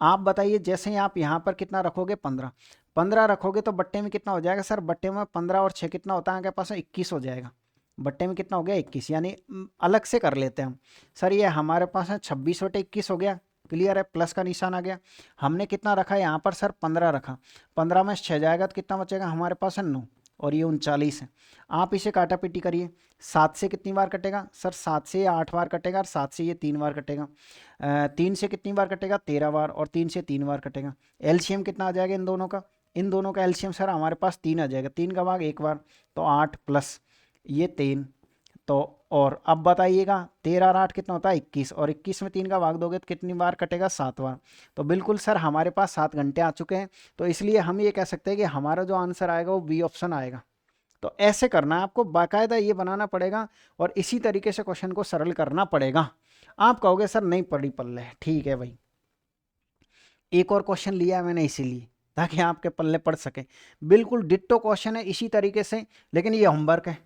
आप बताइए, जैसे ही आप यहाँ पर कितना रखोगे? 15 रखोगे तो बट्टे में कितना हो जाएगा सर? बट्टे में 15 और 6 कितना होता है आपके पास? 21 हो जाएगा। बट्टे में कितना हो गया? 21। यानी अलग से कर लेते हैं हम। सर ये हमारे पास है 26/21 हो गया, क्लियर है, प्लस का निशान आ गया। हमने कितना रखा यहाँ पर सर? 15 रखा। 15 में 6 जाएगा तो कितना बचेगा हमारे पास है? 9। और ये 39 है। आप इसे काटा पीटी करिए, 7 से कितनी बार कटेगा सर, 7 से 8 बार कटेगा और 7 से ये 3 बार कटेगा। 3 से कितनी बार कटेगा, 13 बार, और 3 से 3 बार कटेगा। एलसीएम कितना आ जाएगा इन दोनों का, इन दोनों का एलसीएम सर हमारे पास 3 आ जाएगा, 3 का भाग 1 बार तो 8 प्लस ये 3, तो और अब बताइएगा 13 और 8 कितना होता है 21, और 21 में 3 का भाग दोगे तो कितनी बार कटेगा, 7 बार। तो बिल्कुल सर हमारे पास 7 घंटे आ चुके हैं, तो इसलिए हम ये कह सकते हैं कि हमारा जो आंसर आएगा वो बी ऑप्शन आएगा। तो ऐसे करना है आपको, बाकायदा ये बनाना पड़ेगा और इसी तरीके से क्वेश्चन को सरल करना पड़ेगा। आप कहोगे सर नहीं पड़ी पल्ले, ठीक है भाई, एक और क्वेश्चन लिया है मैंने इसीलिए ताकि आपके पल्ले पड़ सके। बिल्कुल डिट्टो क्वेश्चन है इसी तरीके से, लेकिन ये होमवर्क है।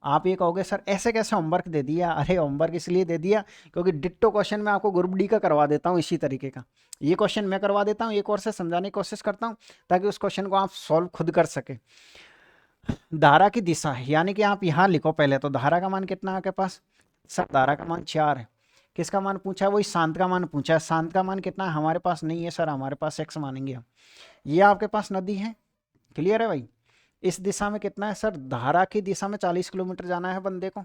आप ये कहोगे सर ऐसे कैसे होमवर्क दे दिया, अरे होमवर्क इसलिए दे दिया क्योंकि डिट्टो क्वेश्चन मैं आपको ग्रुप डी का करवा देता हूँ इसी तरीके का। ये क्वेश्चन मैं करवा देता हूँ, एक और से समझाने की कोशिश करता हूँ ताकि उस क्वेश्चन को आप सॉल्व खुद कर सके। धारा की दिशा है, यानी कि आप यहाँ लिखो पहले तो धारा का मान कितना है आपके पास सर, धारा का मान 4 है। किसका मान पूछा है, वही शांत का मान पूछा है। शांत का मान कितना है हमारे पास नहीं है सर, हमारे पास x मानेंगे हम। ये आपके पास नदी है, क्लियर है भाई। इस दिशा में कितना है सर, धारा की दिशा में 40 किलोमीटर जाना है बंदे को,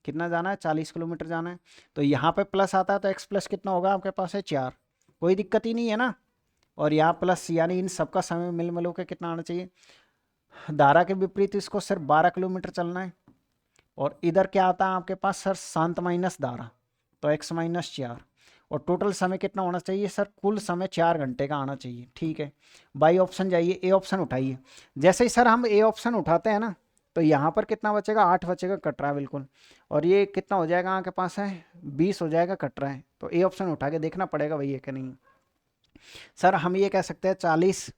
कितना जाना है 40 किलोमीटर जाना है। तो यहाँ पे प्लस आता है तो x प्लस कितना होगा आपके पास है 4, कोई दिक्कत ही नहीं है ना। और यहाँ प्लस, यानी इन सबका समय मिल मिलो के कितना आना चाहिए, धारा के विपरीत इसको सिर्फ 12 किलोमीटर चलना है। और इधर क्या आता है आपके पास सर, शांत माइनस धारा, तो x माइनस 4, और टोटल समय कितना होना चाहिए सर, कुल समय 4 घंटे का आना चाहिए। ठीक है, बाई ऑप्शन जाइए, ए ऑप्शन उठाइए। जैसे ही सर हम ए ऑप्शन उठाते हैं ना तो यहाँ पर कितना बचेगा, 8 बचेगा, कट रहा है बिल्कुल। और ये कितना हो जाएगा आपके पास है 20 हो जाएगा, कट रहा है। तो ए ऑप्शन उठा के देखना पड़ेगा भाई है कि नहीं। सर हम ये कह सकते हैं 40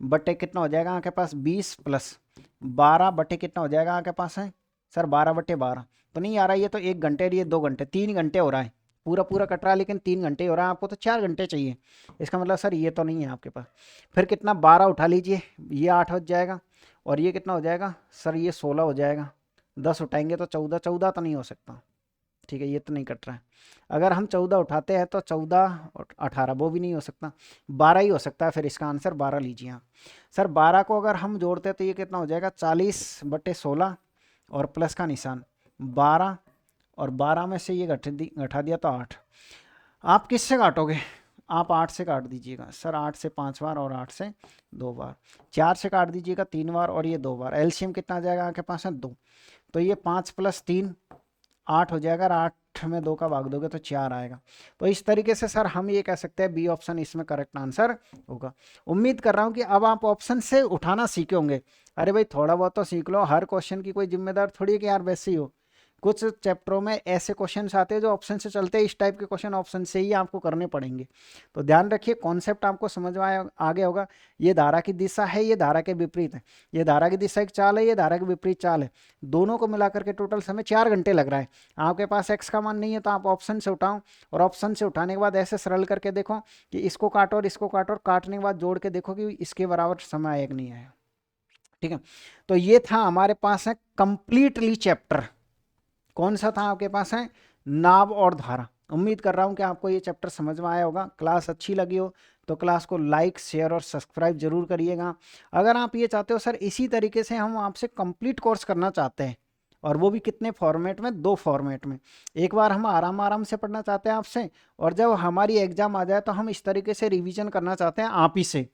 बटे कितना हो जाएगा आपके पास 20 प्लस 12 बटे कितना हो जाएगा आपके पास है सर 12 बटे 12, तो नहीं आ रहा ये तो 1 घंटे और ये 2 घंटे, 3 घंटे हो रहा है, पूरा पूरा कट रहा है लेकिन 3 घंटे हो रहा है, आपको तो 4 घंटे चाहिए। इसका मतलब सर ये तो नहीं है आपके पास। फिर कितना 12 उठा लीजिए, ये 8 हो जाएगा, और ये कितना हो जाएगा सर, ये 16 हो जाएगा। 10 उठाएंगे तो 14, 14 तो नहीं हो सकता, ठीक है ये तो नहीं कट रहा है। अगर हम 14 उठाते हैं तो 14 और 18 वो भी नहीं हो सकता, 12 ही हो सकता है। फिर इसका आंसर 12 लीजिए आप। सर 12 को अगर हम जोड़ते हैं तो ये कितना हो जाएगा 40 बटे 16 और प्लस का निशान 12, और 12 में से ये घटा दिया तो 8। आप किससे काटोगे, आप 8 से काट दीजिएगा सर, 8 से 5 बार और 8 से 2 बार, 4 से काट दीजिएगा 3 बार और ये 2 बार। एलसीएम कितना आ जाएगा आपके पास है 2, तो ये 5 प्लस 3 8 हो जाएगा, और 8 में 2 का भाग दोगे तो 4 आएगा। तो इस तरीके से सर हम ये कह सकते हैं बी ऑप्शन इसमें करेक्ट आंसर होगा। उम्मीद कर रहा हूँ कि अब आप ऑप्शन से उठाना सीखे होंगे। अरे भाई थोड़ा बहुत तो सीख लो, हर क्वेश्चन की कोई जिम्मेदार थोड़ी है कि यार वैसे ही हो। कुछ चैप्टरों में ऐसे क्वेश्चंस आते हैं जो ऑप्शन से चलते हैं, इस टाइप के क्वेश्चन ऑप्शन से ही आपको करने पड़ेंगे। तो ध्यान रखिए, कॉन्सेप्ट आपको समझ में आ गया होगा। ये धारा की दिशा है, ये धारा के विपरीत है, ये धारा की दिशा एक चाल है, ये धारा के विपरीत चाल है, दोनों को मिलाकर के टोटल समय 4 घंटे लग रहा है। आपके पास एक्स का मान नहीं है तो आप ऑप्शन से उठाओ, और ऑप्शन से उठाने के बाद ऐसे सरल करके देखो कि इसको काटो और इसको काटो, और काटने के बाद जोड़ के देखो कि इसके बराबर समय आया कि नहीं आया। ठीक है, तो ये था हमारे पास है कंप्लीटली चैप्टर। कौन सा था आपके पास है, नाव और धारा। उम्मीद कर रहा हूं कि आपको ये चैप्टर समझ में आया होगा। क्लास अच्छी लगी हो तो क्लास को लाइक शेयर और सब्सक्राइब जरूर करिएगा। अगर आप ये चाहते हो सर इसी तरीके से हम आपसे कंप्लीट कोर्स करना चाहते हैं, और वो भी कितने फॉर्मेट में, 2 फॉर्मेट में। एक बार हम आराम आराम से पढ़ना चाहते हैं आपसे, और जब हमारी एग्जाम आ जाए तो हम इस तरीके से रिवीजन करना चाहते हैं आप ही से।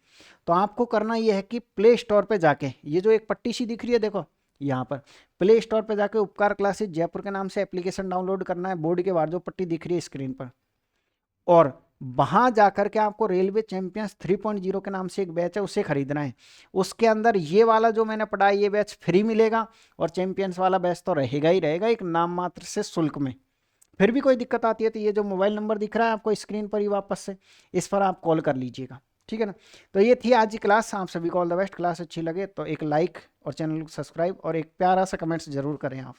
तो आपको करना ये है कि प्ले स्टोर पर जाके, ये जो एक पट्टी सी दिख रही है देखो यहाँ पर, प्ले स्टोर पे जाके उपकार क्लासेस जयपुर के नाम से एप्लीकेशन डाउनलोड करना है, बोर्ड के बाहर जो पट्टी दिख रही है स्क्रीन पर, और वहां जाकर के आपको रेलवे चैंपियंस 3.0 के नाम से एक बैच है उसे खरीदना है। उसके अंदर ये वाला जो मैंने पढ़ा है ये बैच फ्री मिलेगा, और चैंपियंस वाला बैच तो रहेगा ही रहेगा एक नाम मात्र से शुल्क में। फिर भी कोई दिक्कत आती है तो ये जो मोबाइल नंबर दिख रहा है आपको स्क्रीन पर ही वापस से, इस पर आप कॉल कर लीजिएगा। ठीक है ना। तो ये थी आज की क्लास, आप सभी को ऑल द बेस्ट। क्लास अच्छी लगे तो एक लाइक और चैनल को सब्सक्राइब और एक प्यारा सा कमेंट्स जरूर करें आप।